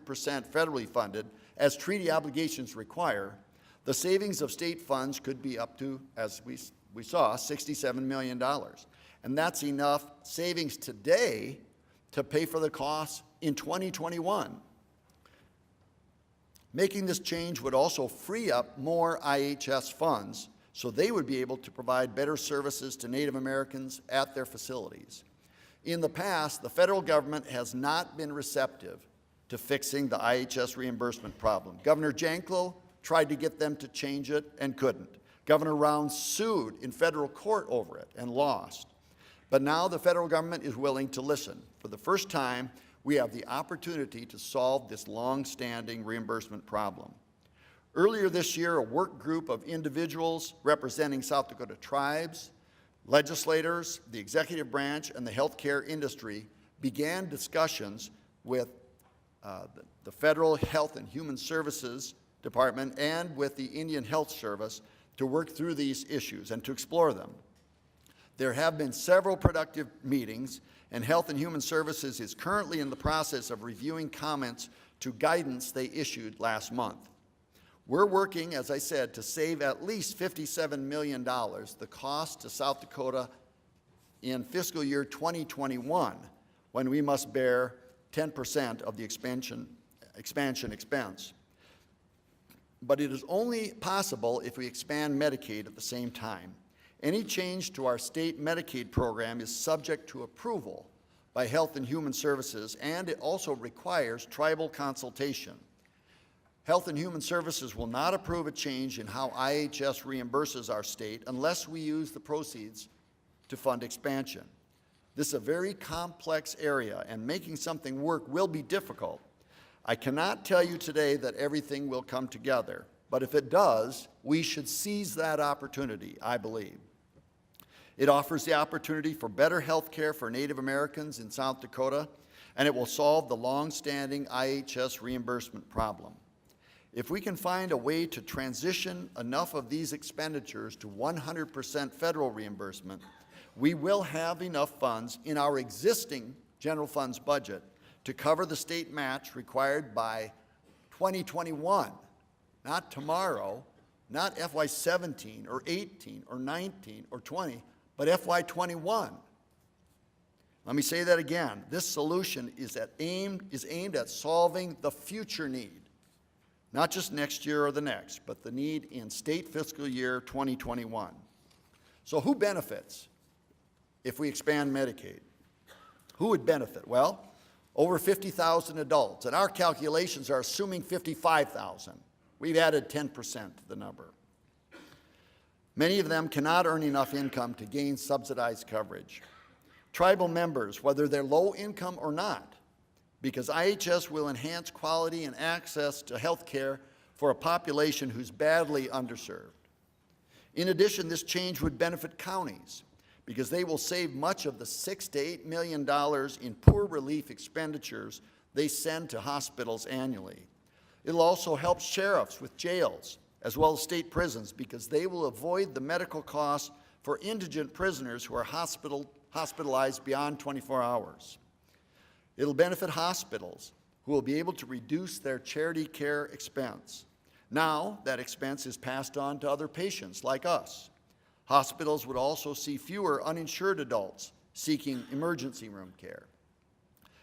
federally funded, as treaty obligations require, the savings of state funds could be up to, as we saw, $67 million. And that's enough savings today to pay for the costs in 2021. Making this change would also free up more IHS funds so they would be able to provide better services to Native Americans at their facilities. In the past, the federal government has not been receptive to fixing the IHS reimbursement problem. Governor Janklow tried to get them to change it and couldn't. Governor Rounds sued in federal court over it and lost. But now the federal government is willing to listen. For the first time, we have the opportunity to solve this long-standing reimbursement problem. Earlier this year, a work group of individuals representing South Dakota tribes, legislators, the executive branch, and the healthcare industry began discussions with the Federal Health and Human Services Department and with the Indian Health Service to work through these issues and to explore them. There have been several productive meetings, and Health and Human Services is currently in the process of reviewing comments to guidance they issued last month. We're working, as I said, to save at least $57 million, the cost to South Dakota in fiscal year 2021, when we must bear 10% of the expansion expense. But it is only possible if we expand Medicaid at the same time. Any change to our state Medicaid program is subject to approval by Health and Human Services, and it also requires tribal consultation. Health and Human Services will not approve a change in how IHS reimburses our state unless we use the proceeds to fund expansion. This is a very complex area, and making something work will be difficult. I cannot tell you today that everything will come together, but if it does, we should seize that opportunity, I believe. It offers the opportunity for better health care for Native Americans in South Dakota, and it will solve the long-standing IHS reimbursement problem. If we can find a way to transition enough of these expenditures to 100% federal reimbursement, we will have enough funds in our existing general funds budget to cover the state match required by 2021, not tomorrow, not FY17 or 18 or 19 or 20, but FY21. Let me say that again. This solution is aimed at solving the future need, not just next year or the next, but the need in state fiscal year 2021. So who benefits if we expand Medicaid? Who would benefit? Well, over 50,000 adults, and our calculations are assuming 55,000. We've added 10% to the number. Many of them cannot earn enough income to gain subsidized coverage. Tribal members, whether they're low income or not, because IHS will enhance quality and access to health care for a population who's badly underserved. In addition, this change would benefit counties, because they will save much of the $6 to $8 million in poor relief expenditures they send to hospitals annually. It'll also help sheriffs with jails, as well as state prisons, because they will avoid the medical costs for indigent prisoners who are hospitalized beyond 24 hours. It'll benefit hospitals, who will be able to reduce their charity care expense. Now, that expense is passed on to other patients like us. Hospitals would also see fewer uninsured adults seeking emergency room care.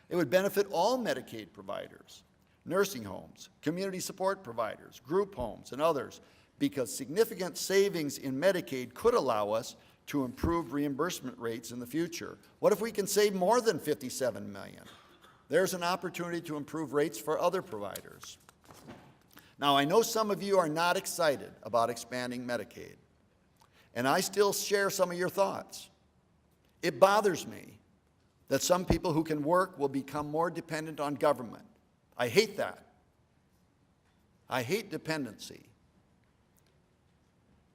It would benefit all Medicaid providers, nursing homes, community support providers, group homes, and others, because significant savings in Medicaid could allow us to improve reimbursement rates in the future. What if we can save more than $57 million? There's an opportunity to improve rates for other providers. Now, I know some of you are not excited about expanding Medicaid, and I still share some of your thoughts. It bothers me that some people who can work will become more dependent on government. I hate that. I hate dependency.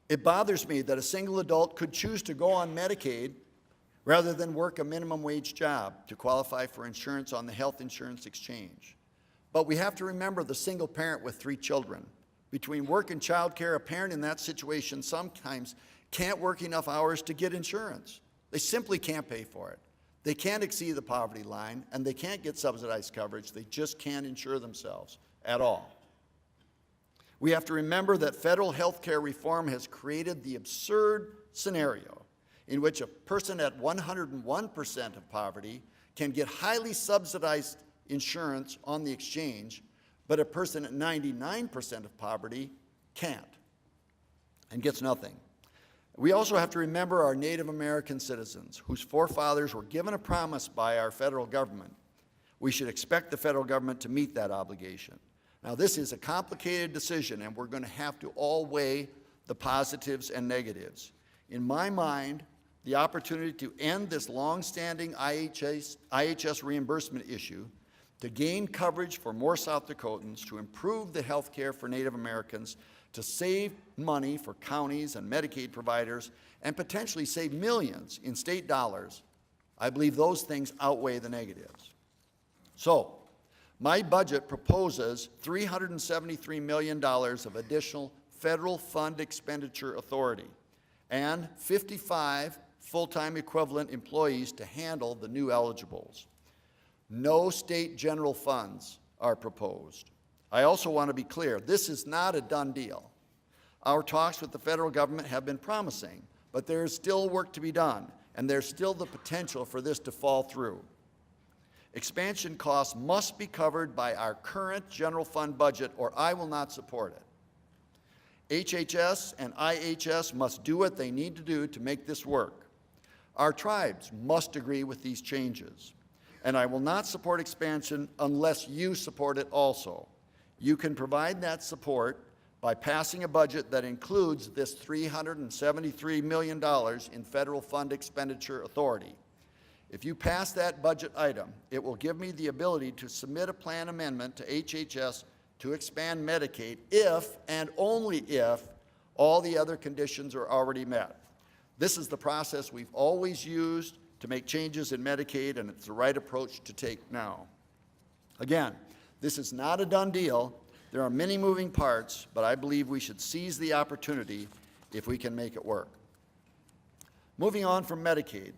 It bothers me that a single adult could choose to go on Medicaid rather than work a minimum wage job to qualify for insurance on the health insurance exchange. But we have to remember the single parent with 3 children. Between work and child care, a parent in that situation sometimes can't work enough hours to get insurance. They simply can't pay for it. They can't exceed the poverty line, and they can't get subsidized coverage. They just can't insure themselves at all. We have to remember that federal health care reform has created the absurd scenario in which a person at 101% of poverty can get highly subsidized insurance on the exchange, but a person at 99% of poverty can't and gets nothing. We also have to remember our Native American citizens whose forefathers were given a promise by our federal government. We should expect the federal government to meet that obligation. Now, this is a complicated decision, and we're going to have to all weigh the positives and negatives. In my mind, the opportunity to end this long-standing IHS reimbursement issue, to gain coverage for more South Dakotans, to improve the health care for Native Americans, to save money for counties and Medicaid providers, and potentially save millions in state dollars, I believe those things outweigh the negatives. So, my budget proposes $373 million of additional federal fund expenditure authority and 55 full-time equivalent employees to handle the new eligibles. No state general funds are proposed. I also want to be clear, this is not a done deal. Our talks with the federal government have been promising, but there is still work to be done, and there's still the potential for this to fall through. Expansion costs must be covered by our current general fund budget, or I will not support it. HHS and IHS must do what they need to do to make this work. Our tribes must agree with these changes, and I will not support expansion unless you support it also. You can provide that support by passing a budget that includes this $373 million in federal fund expenditure authority. If you pass that budget item, it will give me the ability to submit a plan amendment to HHS to expand Medicaid if and only if all the other conditions are already met. This is the process we've always used to make changes in Medicaid, and it's the right approach to take now. Again, this is not a done deal. There are many moving parts, but I believe we should seize the opportunity if we can make it work. Moving on from Medicaid,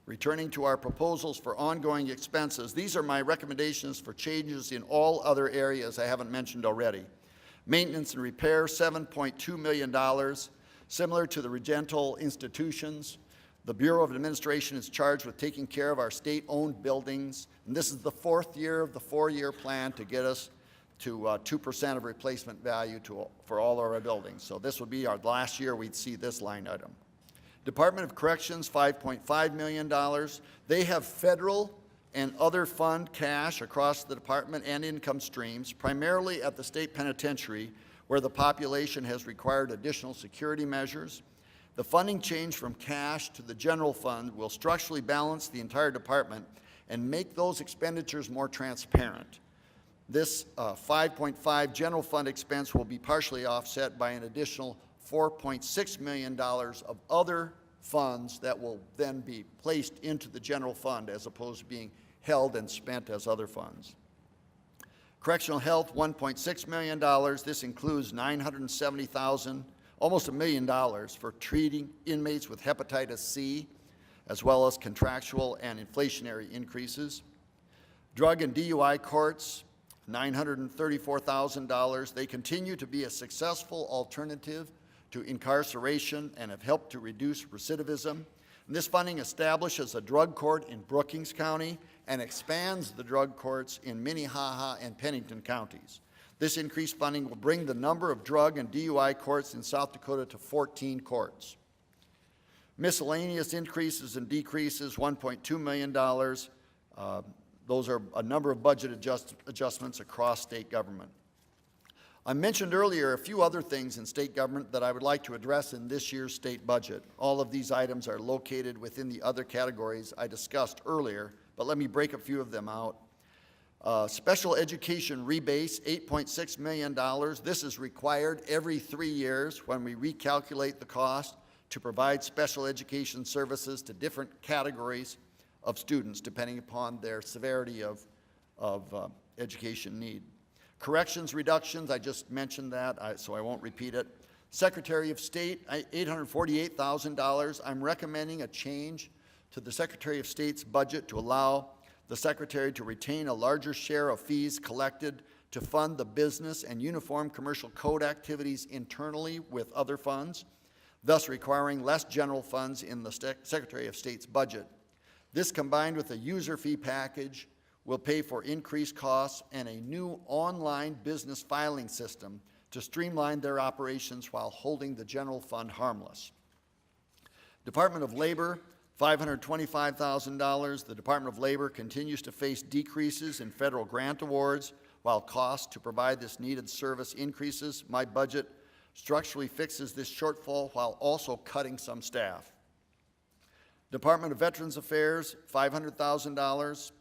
returning to our proposals for ongoing expenses, these are my recommendations for changes in all other areas I haven't mentioned already. Maintenance and repair, $7.2 million, similar to the Regental institutions. The Bureau of Administration is charged with taking care of our state-owned buildings, and this is the 4th year of the 4-year plan to get us to 2% of replacement value for all of our buildings. So this would be our last year we'd see this line item. Department of Corrections, $5.5 million. They have federal and other fund cash across the department and income streams, primarily at the state penitentiary, where the population has required additional security measures. The funding change from cash to the general fund will structurally balance the entire department and make those expenditures more transparent. This 5.5 general fund expense will be partially offset by an additional $4.6 million of other funds that will then be placed into the general fund as opposed to being held and spent as other funds. Correctional health, $1.6 million. This includes $970,000, almost $1 million for treating inmates with hepatitis C, as well as contractual and inflationary increases. Drug and DUI courts, $934,000. They continue to be a successful alternative to incarceration and have helped to reduce recidivism. And this funding establishes a drug court in Brookings County and expands the drug courts in Minnehaha and Pennington counties. This increased funding will bring the number of drug and DUI courts in South Dakota to 14 courts. Miscellaneous increases and decreases, $1.2 million. Those are a number of budget adjustments across state government. I mentioned earlier a few other things in state government that I would like to address in this year's state budget. All of these items are located within the other categories I discussed earlier, but let me break a few of them out. Special education rebates, $8.6 million. This is required every 3 years when we recalculate the cost to provide special education services to different categories of students depending upon their severity of education need. Corrections reductions, I just mentioned that, so I won't repeat it. Secretary of State, $848,000. I'm recommending a change to the Secretary of State's budget to allow the Secretary to retain a larger share of fees collected to fund the business and uniform commercial code activities internally with other funds, thus requiring less general funds in the Secretary of State's budget. This, combined with a user fee package, will pay for increased costs and a new online business filing system to streamline their operations while holding the general fund harmless. Department of Labor, $525,000. The Department of Labor continues to face decreases in federal grant awards while costs to provide this needed service increases. My budget structurally fixes this shortfall while also cutting some staff. Department of Veterans Affairs, $500,000.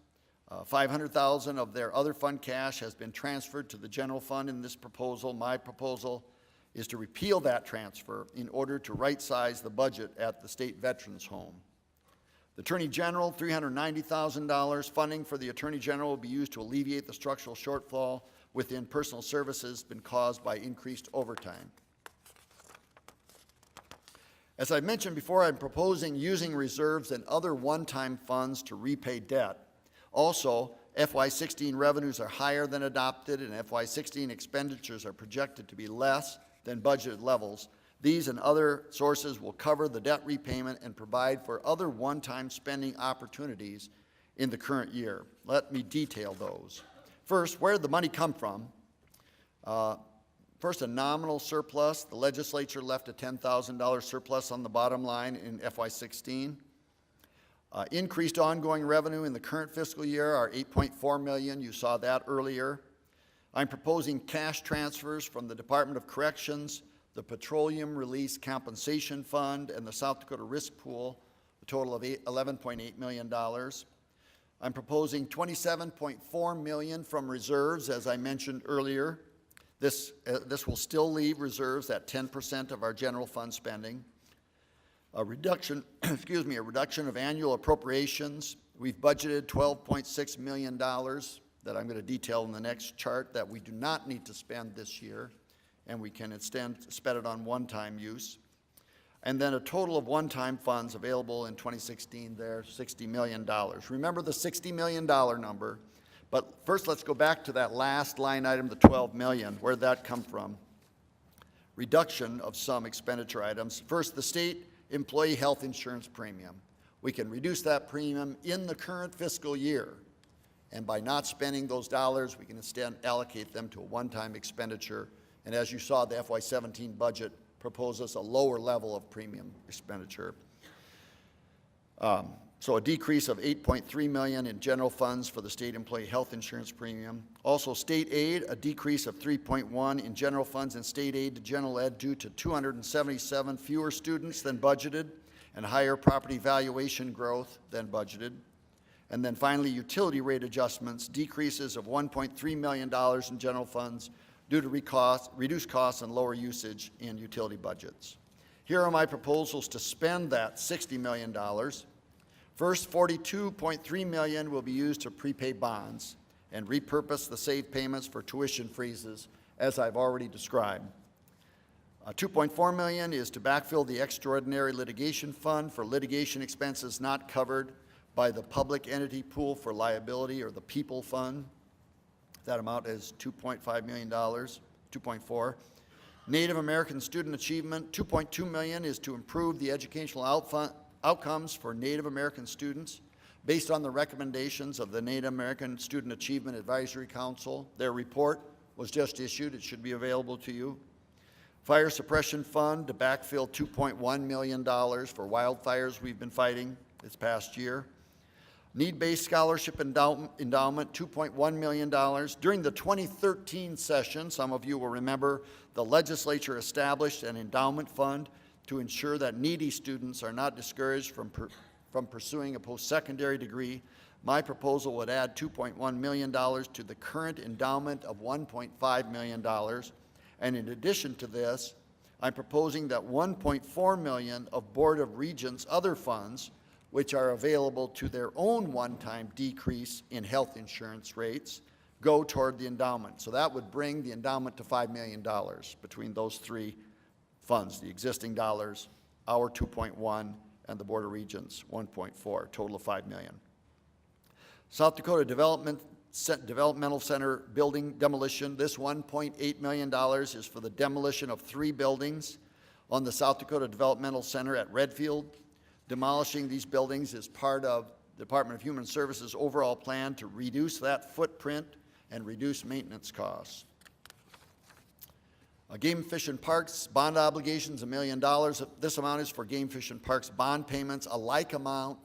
$500,000 of their other fund cash has been transferred to the general fund in this proposal. My proposal is to repeal that transfer in order to right-size the budget at the State Veterans Home. The Attorney General, $390,000. Funding for the Attorney General will be used to alleviate the structural shortfall within personal services been caused by increased overtime. As I mentioned before, I'm proposing using reserves and other one-time funds to repay debt. Also, FY16 revenues are higher than adopted, and FY16 expenditures are projected to be less than budgeted levels. These and other sources will cover the debt repayment and provide for other one-time spending opportunities in the current year. Let me detail those. First, where did the money come from? First, a nominal surplus. The legislature left a $10,000 surplus on the bottom line in FY16. Increased ongoing revenue in the current fiscal year are $8.4 million. You saw that earlier. I'm proposing cash transfers from the Department of Corrections, the Petroleum Release Compensation Fund, and the South Dakota Risk Pool, a total of $11.8 million. I'm proposing $27.4 million from reserves, as I mentioned earlier. This will still leave reserves at 10% of our general fund spending. A reduction, a reduction of annual appropriations. We've budgeted $12.6 million that I'm going to detail in the next chart that we do not need to spend this year, and we can instead spend it on one-time use. And then a total of one-time funds available in 2016 there, $60 million. Remember the $60 million number, but first let's go back to that last line item, the $12 million. Where did that come from? Reduction of some expenditure items. First, the state employee health insurance premium. We can reduce that premium in the current fiscal year, and by not spending those dollars, we can instead allocate them to a one-time expenditure. And as you saw, the FY17 budget proposes a lower level of premium expenditure. So a decrease of $8.3 million in general funds for the state employee health insurance premium. Also state aid, a decrease of $3.1 in general funds and state aid to general ed due to 277 fewer students than budgeted and higher property valuation growth than budgeted. And then finally, utility rate adjustments, decreases of $1.3 million in general funds due to reduced costs and lower usage in utility budgets. Here are my proposals to spend that $60 million. First, $42.3 million will be used to prepay bonds and repurpose the saved payments for tuition freezes, as I've already described. $2.4 million is to backfill the extraordinary litigation fund for litigation expenses not covered by the public entity pool for liability, or the people fund. That amount is $2.5 million, 2.4. Native American student achievement, $2.2 million is to improve the educational outcomes for Native American students based on the recommendations of the Native American Student Achievement Advisory Council. Their report was just issued. It should be available to you. Fire Suppression Fund to backfill $2.1 million for wildfires we've been fighting this past year. Need-based scholarship endowment, $2.1 million. During the 2013 session, some of you will remember, the legislature established an endowment fund to ensure that needy students are not discouraged from pursuing a post-secondary degree. My proposal would add $2.1 million to the current endowment of $1.5 million. And in addition to this, I'm proposing that $1.4 million of Board of Regents' other funds, which are available to their own one-time decrease in health insurance rates, go toward the endowment. So that would bring the endowment to $5 million between those three funds, the existing dollars, our 2.1, and the Board of Regents 1.4, total of $5 million. South Dakota Developmental Center building demolition. This $1.8 million is for the demolition of 3 buildings on the South Dakota Developmental Center at Redfield. Demolishing these buildings is part of the Department of Human Services' overall plan to reduce that footprint and reduce maintenance costs. Game Fish and Parks bond obligations, $1 million. This amount is for Game Fish and Parks bond payments. A like amount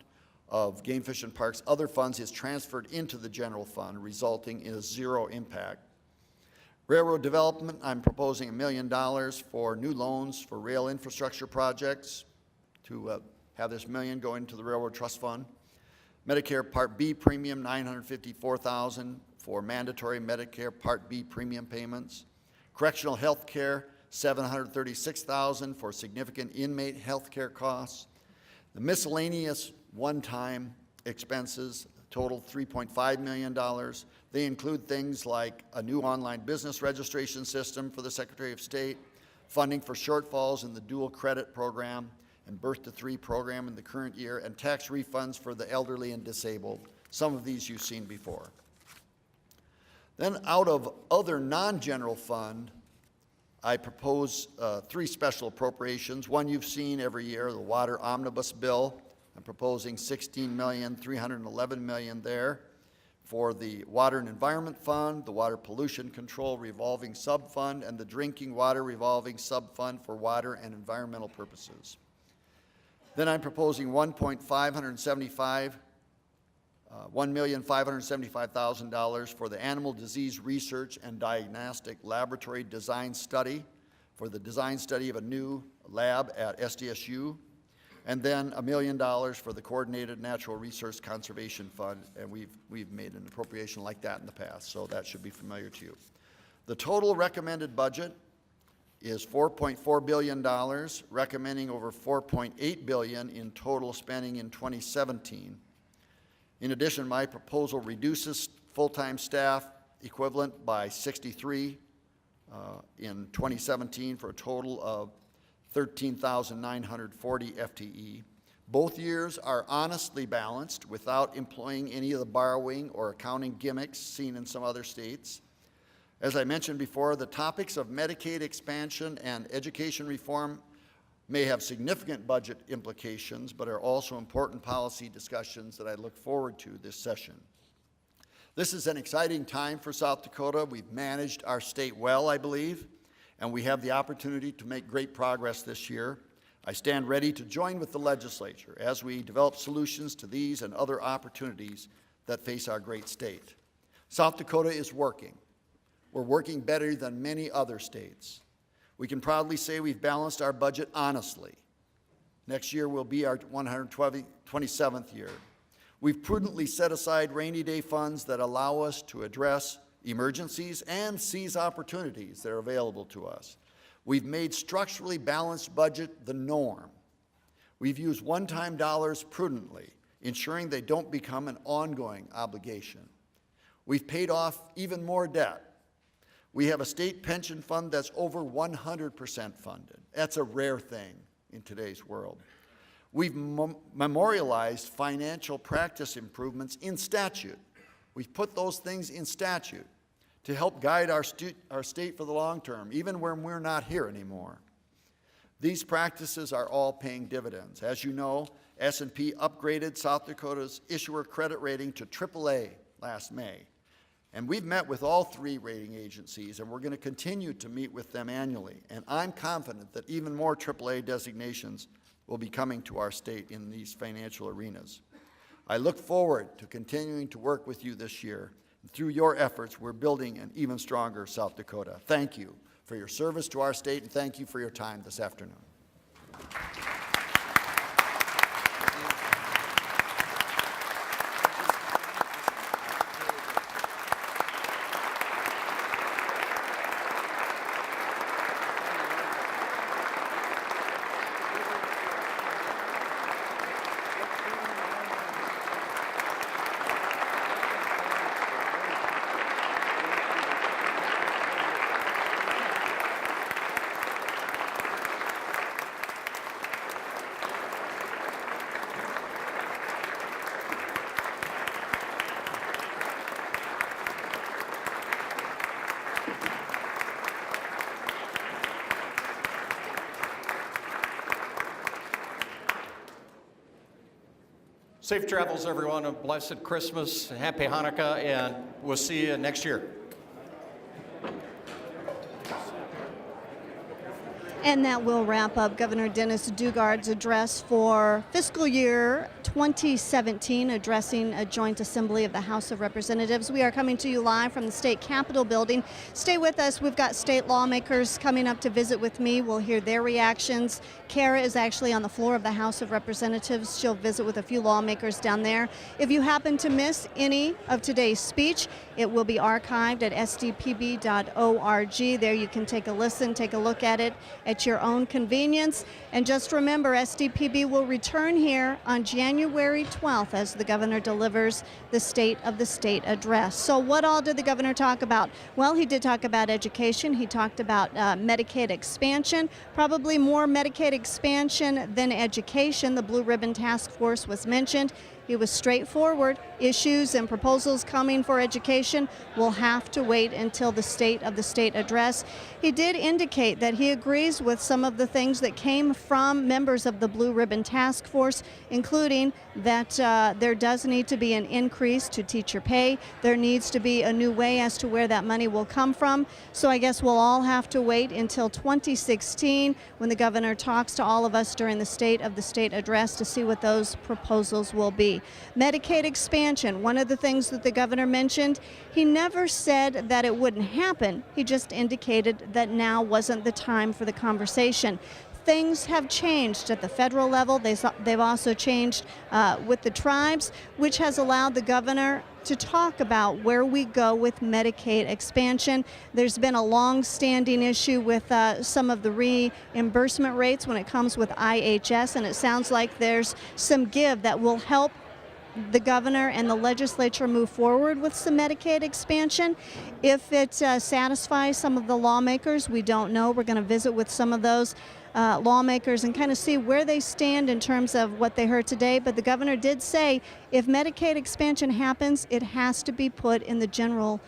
of Game Fish and Parks other funds is transferred into the general fund, resulting in a 0 impact. Railroad development, I'm proposing $1 million for new loans for rail infrastructure projects to have this $1 million go into the Railroad Trust Fund. Medicare Part B premium, $954,000 for mandatory Medicare Part B premium payments. Correctional health care, $736,000 for significant inmate health care costs. The miscellaneous one-time expenses total $3.5 million. They include things like a new online business registration system for the Secretary of State, funding for shortfalls in the dual credit program and Birth to 3 program in the current year, and tax refunds for the elderly and disabled. Some of these you've seen before. Then out of other non-general fund, I propose 3 special appropriations. One you've seen every year, the Water Omnibus Bill. I'm proposing $16,311 million there for the Water and Environment Fund, the Water Pollution Control Revolving Subfund, and the Drinking Water Revolving Subfund for water and environmental purposes. Then I'm proposing $1,575,000 for the Animal Disease Research and Diagnostic Laboratory Design Study, for the design study of a new lab at SDSU, and then $1 million for the Coordinated Natural Resource Conservation Fund, and we've made an appropriation like that in the past, so that should be familiar to you. The total recommended budget is $4.4 billion, recommending over $4.8 billion in total spending in 2017. In addition, my proposal reduces full-time staff equivalent by 63 in 2017 for a total of 13,940 FTE. Both years are honestly balanced without employing any of the borrowing or accounting gimmicks seen in some other states. As I mentioned before, the topics of Medicaid expansion and education reform may have significant budget implications, but are also important policy discussions that I look forward to this session. This is an exciting time for South Dakota. We've managed our state well, I believe, and we have the opportunity to make great progress this year. I stand ready to join with the legislature as we develop solutions to these and other opportunities that face our great state. South Dakota is working. We're working better than many other states. We can proudly say we've balanced our budget honestly. Next year will be our 127th year. We've prudently set aside rainy day funds that allow us to address emergencies and seize opportunities that are available to us. We've made structurally balanced budget the norm. We've used one-time dollars prudently, ensuring they don't become an ongoing obligation. We've paid off even more debt. We have a state pension fund that's over 100% funded. That's a rare thing in today's world. We've memorialized financial practice improvements in statute. We've put those things in statute to help guide our state for the long term, even when we're not here anymore. These practices are all paying dividends. As you know, S&P upgraded South Dakota's issuer credit rating to AAA last May. And we've met with all 3 rating agencies, and we're going to continue to meet with them annually. And I'm confident that even more AAA designations will be coming to our state in these financial arenas. I look forward to continuing to work with you this year. And through your efforts, we're building an even stronger South Dakota. Thank you for your service to our state, and thank you for your time this afternoon. Safe travels, everyone. A blessed Christmas, happy Hanukkah, and we'll see you next year. And that will wrap up Governor Dennis Daugaard's address for fiscal year 2017, addressing a joint assembly of the House of Representatives. We are coming to you live from the State Capitol building. Stay with us. We've got state lawmakers coming up to visit with me. We'll hear their reactions. Kara is actually on the floor of the House of Representatives. She'll visit with a few lawmakers down there. If you happen to miss any of today's speech, it will be archived at sdpb.org. There you can take a listen, take a look at it at your own convenience. And just remember, SDPB will return here on January 12th as the governor delivers the State of the State address. So what all did the governor talk about? Well, he did talk about education. He talked about Medicaid expansion, probably more Medicaid expansion than education. The Blue Ribbon Task Force was mentioned. He was straightforward. Issues and proposals coming for education will have to wait until the State of the State address. He did indicate that he agrees with some of the things that came from members of the Blue Ribbon Task Force, including that there does need to be an increase to teacher pay. There needs to be a new way as to where that money will come from. So I guess we'll all have to wait until 2016 when the governor talks to all of us during the State of the State address to see what those proposals will be. Medicaid expansion, one of the things that the governor mentioned, he never said that it wouldn't happen. He just indicated that now wasn't the time for the conversation. Things have changed at the federal level. They've also changed with the tribes, which has allowed the governor to talk about where we go with Medicaid expansion. There's been a long-standing issue with some of the reimbursement rates when it comes with IHS, and it sounds like there's some give that will help the governor and the legislature move forward with some Medicaid expansion. If it satisfies some of the lawmakers, we don't know. We're going to visit with some of those lawmakers and kind of see where they stand in terms of what they heard today. But the governor did say if Medicaid expansion happens, it has to be put in the general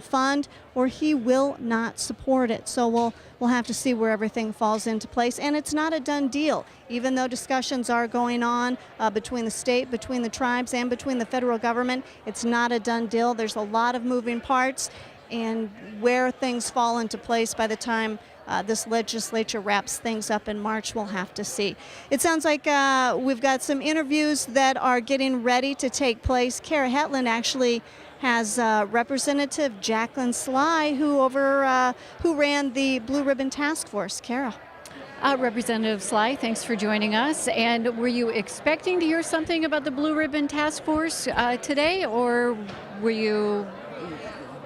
fund, or he will not support it. So we'll have to see where everything falls into place. And it's not a done deal, even though discussions are going on between the state, between the tribes, and between the federal government. It's not a done deal. There's a lot of moving parts, and where things fall into place by the time this legislature wraps things up in March, we'll have to see. It sounds like we've got some interviews that are getting ready to take place. Kara Hetland actually has Representative Jacqueline Sly, who ran the Blue Ribbon Task Force. Kara. Representative Sly, thanks for joining us. And were you expecting to hear something about the Blue Ribbon Task Force today, or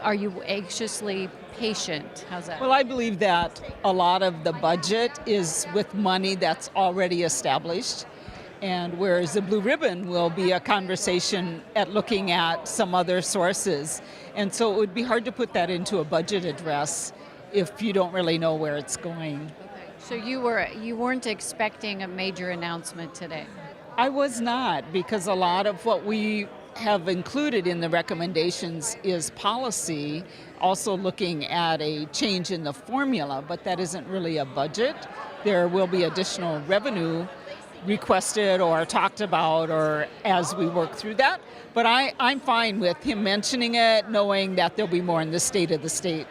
are you anxiously patient? How's that? Well, I believe that a lot of the budget is with money that's already established, and whereas the Blue Ribbon will be a conversation at looking at some other sources. And so it would be hard to put that into a budget address if you don't really know where it's going. Okay. So you weren't expecting a major announcement today? I was not, because a lot of what we have included in the recommendations is policy, also looking at a change in the formula, but that isn't really a budget. There will be additional revenue requested or talked about or as we work through that. But I'm fine with him mentioning it, knowing that there'll be more in the State of the State.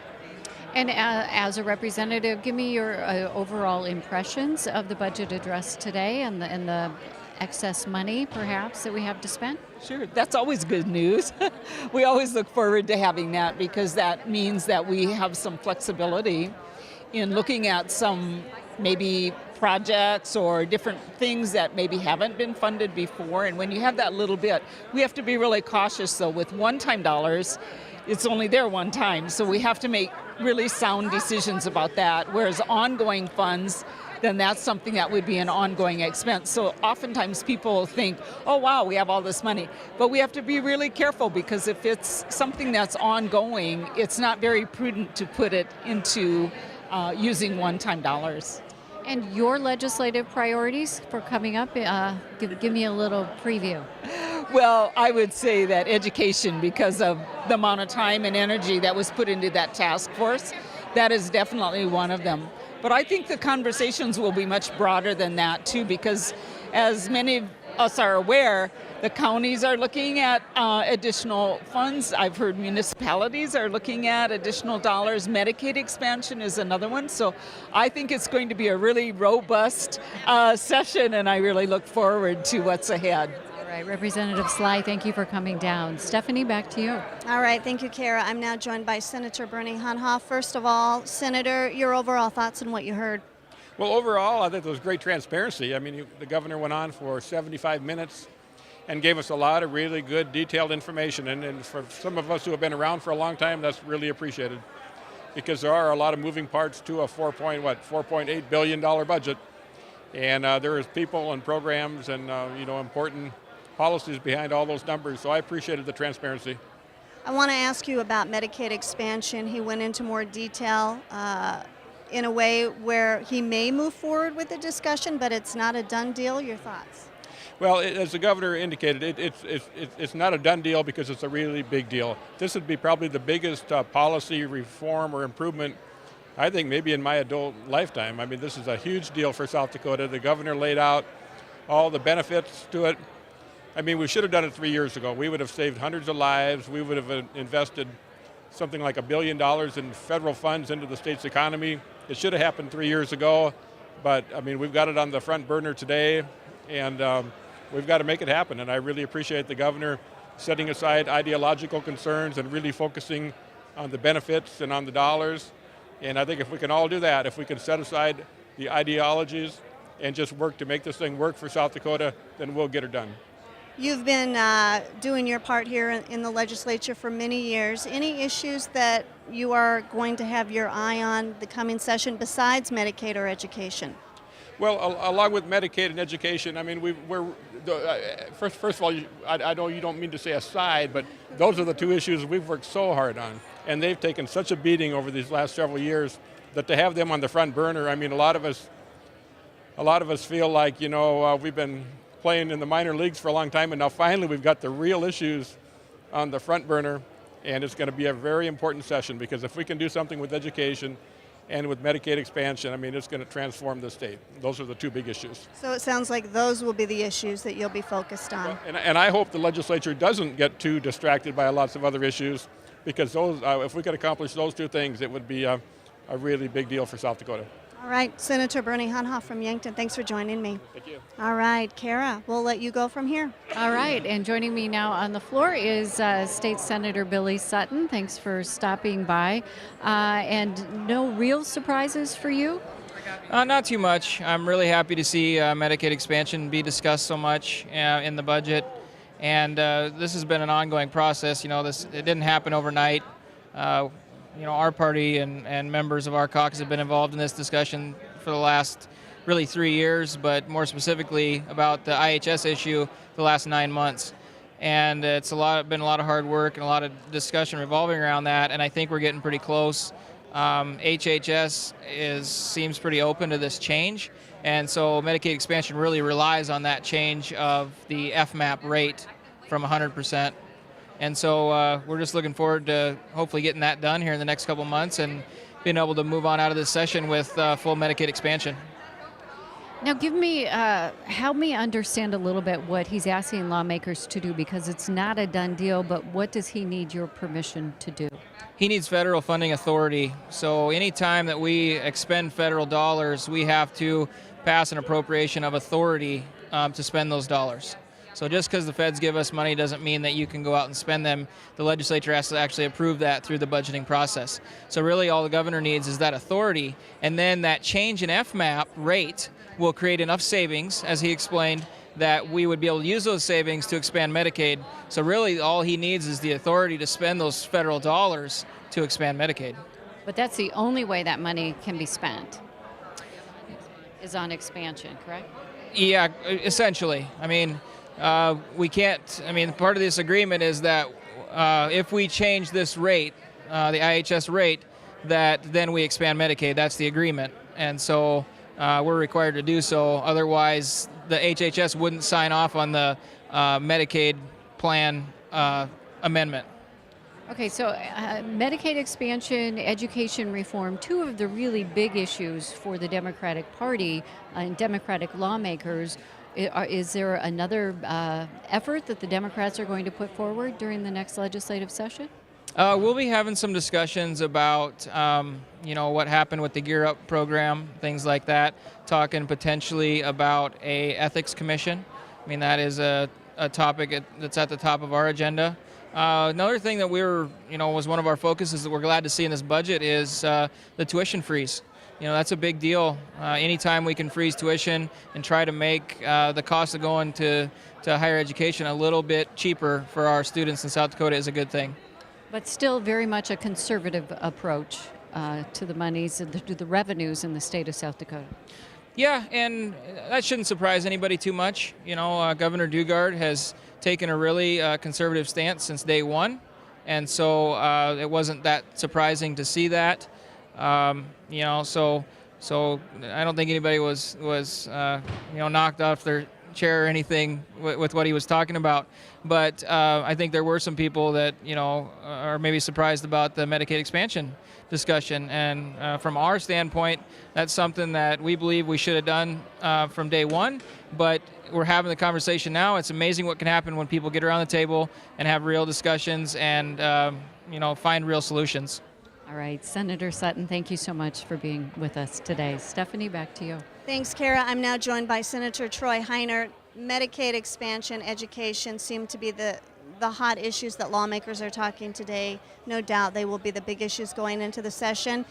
And as a representative, give me your overall impressions of the budget address today and the excess money, perhaps, that we have to spend? Sure, that's always good news. We always look forward to having that, because that means that we have some flexibility in looking at some maybe projects or different things that maybe haven't been funded before. And when you have that little bit, we have to be really cautious, though. With one-time dollars, it's only there one time, so we have to make really sound decisions about that, whereas ongoing funds, then that's something that would be an ongoing expense. So oftentimes people think, oh wow, we have all this money. But we have to be really careful, because if it's something that's ongoing, it's not very prudent to put it into using one-time dollars. And your legislative priorities for coming up, give me a little preview. Well, I would say that education, because of the amount of time and energy that was put into that task force, that is definitely one of them. But I think the conversations will be much broader than that too, because as many us are aware, the counties are looking at additional funds. I've heard municipalities are looking at additional dollars. Medicaid expansion is another one. So I think it's going to be a really robust session, and I really look forward to what's ahead. All right, Representative Sly, thank you for coming down. Stephanie, back to you. All right, thank you, Kara. I'm now joined by Senator Bernie Hunhoff. First of all, Senator, your overall thoughts on what you heard. Well, overall, I think there was great transparency. I mean, the governor went on for 75 minutes and gave us a lot of really good, detailed information. And for some of us who have been around for a long time, that's really appreciated, because there are a lot of moving parts to a $4.8 billion budget. And there is people and programs and important policies behind all those numbers. So I appreciated the transparency. I want to ask you about Medicaid expansion. He went into more detail in a way where he may move forward with the discussion, but it's not a done deal. Your thoughts? Well, as the governor indicated, it's not a done deal because it's a really big deal. This would be probably the biggest policy reform or improvement, I think, maybe in my adult lifetime. I mean, this is a huge deal for South Dakota. The governor laid out all the benefits to it. I mean, we should have done it 3 years ago. We would have saved hundreds of lives. We would have invested something like $1 billion in federal funds into the state's economy. It should have happened 3 years ago, but I mean, we've got it on the front burner today, and we've got to make it happen. And I really appreciate the governor setting aside ideological concerns and really focusing on the benefits and on the dollars. And I think if we can all do that, if we can set aside the ideologies and just work to make this thing work for South Dakota, then we'll get it done. You've been doing your part here in the legislature for many years. Any issues that you are going to have your eye on the coming session besides Medicaid or education? Well, along with Medicaid and education, I mean, first of all, I know you don't mean to say aside, but those are the two issues we've worked so hard on. And they've taken such a beating over these last several years that to have them on the front burner, I mean, a lot of us feel like, we've been playing in the minor leagues for a long time, and now finally we've got the real issues on the front burner, and it's going to be a very important session, because if we can do something with education and with Medicaid expansion, I mean, it's going to transform the state. Those are the two big issues. So it sounds like those will be the issues that you'll be focused on. And I hope the legislature doesn't get too distracted by lots of other issues, because those, if we could accomplish those two things, it would be a really big deal for South Dakota. All right, Senator Bernie Hunhoff from Yankton, thanks for joining me. Thank you. All right, Kara, we'll let you go from here. All right, and joining me now on the floor is State Senator Billy Sutton. Thanks for stopping by. And no real surprises for you? Not too much. I'm really happy to see Medicaid expansion be discussed so much in the budget. And this has been an ongoing process. It didn't happen overnight. Our party and members of our caucus have been involved in this discussion for the last really 3 years, but more specifically about the IHS issue the last 9 months. And it's been a lot of hard work and a lot of discussion revolving around that, and I think we're getting pretty close. HHS seems pretty open to this change, and so Medicaid expansion really relies on that change of the FMAP rate from 100%. And so we're just looking forward to hopefully getting that done here in the next couple months and being able to move on out of this session with full Medicaid expansion. Now help me understand a little bit what he's asking lawmakers to do, because it's not a done deal, but what does he need your permission to do? He needs federal funding authority. So anytime that we expend federal dollars, we have to pass an appropriation of authority to spend those dollars. So just because the feds give us money doesn't mean that you can go out and spend them. The legislature has to actually approve that through the budgeting process. So really all the governor needs is that authority, and then that change in FMAP rate will create enough savings, as he explained, that we would be able to use those savings to expand Medicaid. So really all he needs is the authority to spend those federal dollars to expand Medicaid. But that's the only way that money can be spent, is on expansion, correct? Yeah, essentially. We can't, part of this agreement is that if we change this rate, the IHS rate, that then we expand Medicaid. That's the agreement. And so we're required to do so. Otherwise, the HHS wouldn't sign off on the Medicaid plan amendment. Okay, so Medicaid expansion, education reform, two of the really big issues for the Democratic Party and Democratic lawmakers. Is there another effort that the Democrats are going to put forward during the next legislative session? We'll be having some discussions about, what happened with the Gear Up program, things like that, talking potentially about a ethics commission. I mean, that is a topic that's at the top of our agenda. Another thing that was one of our focuses that we're glad to see in this budget is the tuition freeze. That's a big deal. Anytime we can freeze tuition and try to make the cost of going to higher education a little bit cheaper for our students in South Dakota is a good thing. But still very much a conservative approach to the monies, to the revenues in the state of South Dakota. Yeah, and that shouldn't surprise anybody too much. Governor Daugaard has taken a really conservative stance since day one, and so it wasn't that surprising to see that. So I don't think anybody was knocked off their chair or anything with what he was talking about. But I think there were some people that are maybe surprised about the Medicaid expansion discussion. And from our standpoint, that's something that we believe we should have done from day one. But we're having the conversation now. It's amazing what can happen when people get around the table and have real discussions and find real solutions. All right, Senator Sutton, thank you so much for being with us today. Stephanie, back to you. Thanks, Kara. I'm now joined by Senator Troy Heinert. Medicaid expansion, education seem to be the hot issues that lawmakers are talking today. No doubt they will be the big issues going into the session.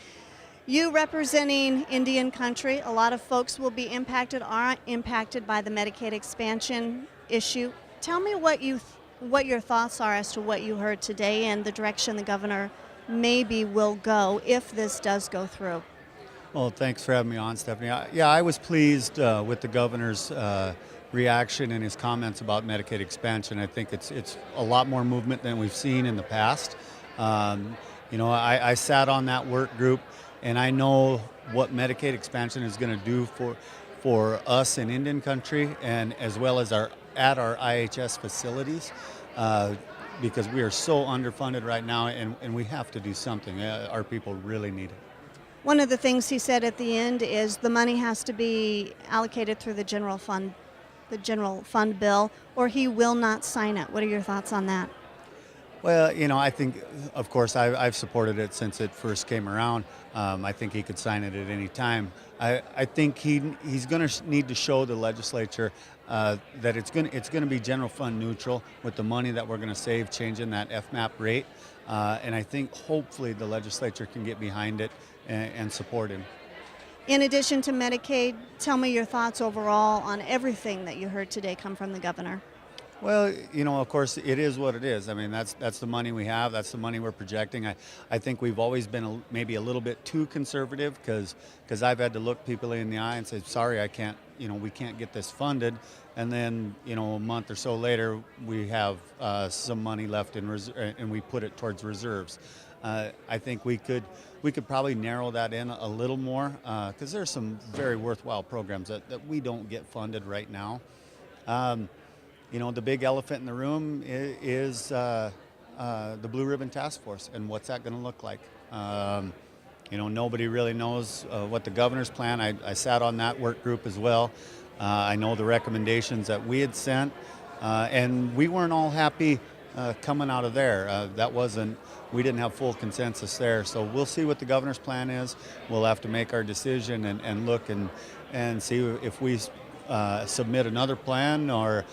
You representing Indian country, a lot of folks will be are impacted by the Medicaid expansion issue. Tell me what your thoughts are as to what you heard today and the direction the governor maybe will go if this does go through. Well, thanks for having me on, Stephanie. I was pleased with the governor's reaction and his comments about Medicaid expansion. I think it's a lot more movement than we've seen in the past. I sat on that work group, and I know what Medicaid expansion is going to do for us in Indian country, and as well as at our IHS facilities. Because we are so underfunded right now, and we have to do something. Our people really need it. One of the things he said at the end is the money has to be allocated through the general fund bill, or he will not sign it. What are your thoughts on that? Well, I think, of course, I've supported it since it first came around. I think he could sign it at any time. I think he's going to need to show the legislature that it's going to be general fund neutral with the money that we're going to save changing that FMAP rate. And I think hopefully the legislature can get behind it and support him. In addition to Medicaid, tell me your thoughts overall on everything that you heard today come from the governor. Well, of course, it is what it is. I mean, that's the money we have. That's the money we're projecting. I think we've always been maybe a little bit too conservative because I've had to look people in the eye and say, sorry, I can't, we can't get this funded. And then, a month or so later, we have some money left in and we put it towards reserves. I think we could probably narrow that in a little more because there's some very worthwhile programs that we don't get funded right now. The big elephant in the room is the Blue Ribbon Task Force, and what's that going to look like? Nobody really knows what the governor's plan. I sat on that work group as well. I know the recommendations that we had sent, and we weren't all happy coming out of there. We didn't have full consensus there. So we'll see what the governor's plan is. We'll have to make our decision and look and see if we submit another plan or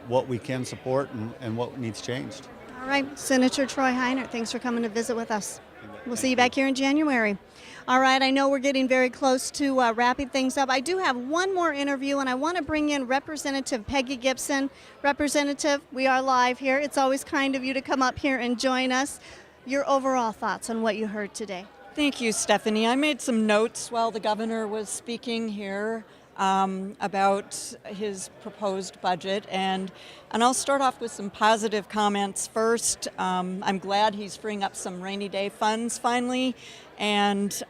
what we can support and what needs changed. All right, Senator Troy Heinert, thanks for coming to visit with us. We'll see you back here in January. All right, I know we're getting very close to wrapping things up. I do have one more interview, and I want to bring in Representative Peggy Gibson. Representative, we are live here. It's always kind of you to come up here and join us. Your overall thoughts on what you heard today. Thank you, Stephanie. I made some notes while the governor was speaking here about his proposed budget, and I'll start off with some positive comments first. I'm glad he's freeing up some rainy day funds finally, and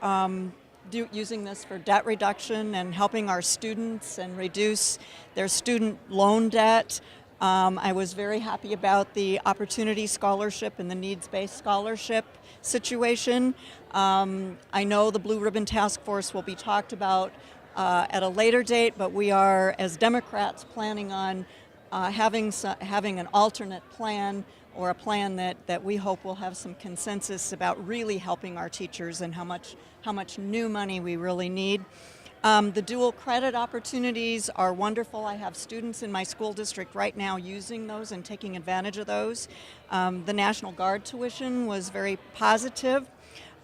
using this for debt reduction and helping our students and reduce their student loan debt. I was very happy about the Opportunity Scholarship and the Needs-Based Scholarship situation. I know the Blue Ribbon Task Force will be talked about at a later date, but we are, as Democrats, planning on having an alternate plan, or a plan that we hope will have some consensus about really helping our teachers and how much new money we really need. The dual credit opportunities are wonderful. I have students in my school district right now using those and taking advantage of those. The National Guard tuition was very positive.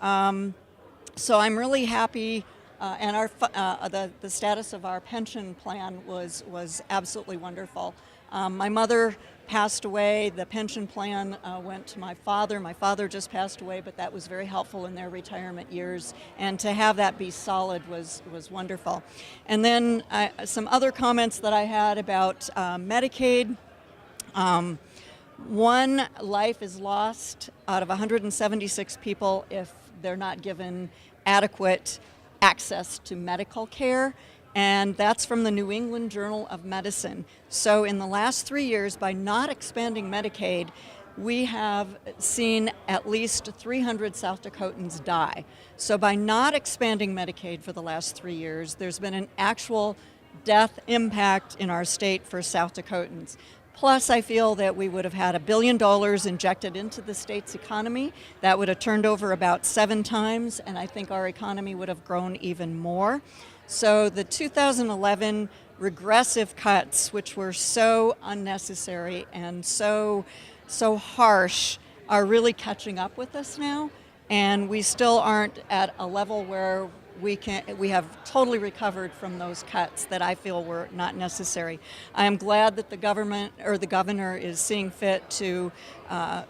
So I'm really happy, and the status of our pension plan was absolutely wonderful. My mother passed away. The pension plan went to my father. My father just passed away, but that was very helpful in their retirement years. And to have that be solid was wonderful. And then some other comments that I had about Medicaid. One life is lost out of 176 people if they're not given adequate access to medical care. And that's from the New England Journal of Medicine. So in the last 3 years, by not expanding Medicaid, we have seen at least 300 South Dakotans die. So by not expanding Medicaid for the last 3 years, there's been an actual death impact in our state for South Dakotans. Plus, I feel that we would have had $1 billion injected into the state's economy. That would have turned over about 7 times, and I think our economy would have grown even more. So the 2011 regressive cuts, which were so unnecessary and so harsh, are really catching up with us now, and we still aren't at a level where we have totally recovered from those cuts that I feel were not necessary. I am glad that the governor is seeing fit to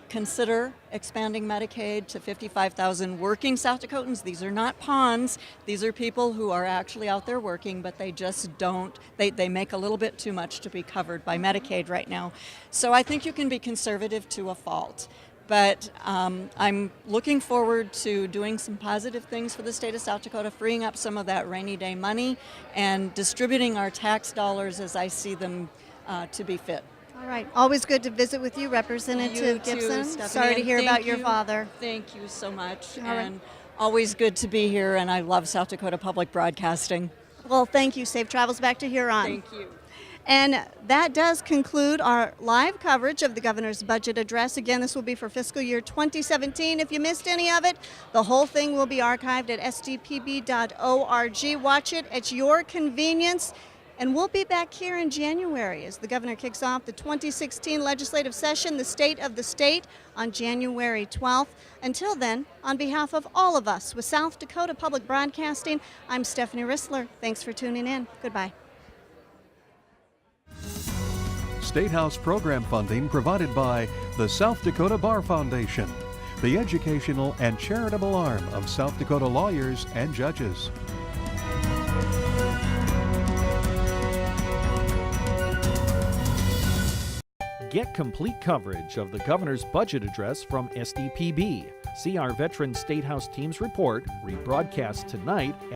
consider expanding Medicaid to 55,000 working South Dakotans. These are not pawns. These are people who are actually out there working, but they just don't, they make a little bit too much to be covered by Medicaid right now. So I think you can be conservative to a fault. But I'm looking forward to doing some positive things for the state of South Dakota, freeing up some of that rainy day money and distributing our tax dollars as I see them to be fit. All right. Always good to visit with you, Representative Gibson. Stephanie, Sorry to hear about your you. father. Thank you so much. All right. And always good to be here, and I love South Dakota Public Broadcasting. Well, thank you. Safe travels back to Huron. Thank you. And that does conclude our live coverage of the governor's budget address. Again, this will be for fiscal year 2017. If you missed any of it, the whole thing will be archived at sdpb.org. Watch it at your convenience. And we'll be back here in January as the governor kicks off the 2016 legislative session, the State of the State, on January 12th. Until then, on behalf of all of us with South Dakota Public Broadcasting, I'm Stephanie Rissler. Thanks for tuning in. Goodbye. State House program funding provided by the South Dakota Bar Foundation, the educational and charitable arm of South Dakota lawyers and judges. Get complete coverage of the governor's budget address from SDPB. See our Veteran State House Team's report, rebroadcast tonight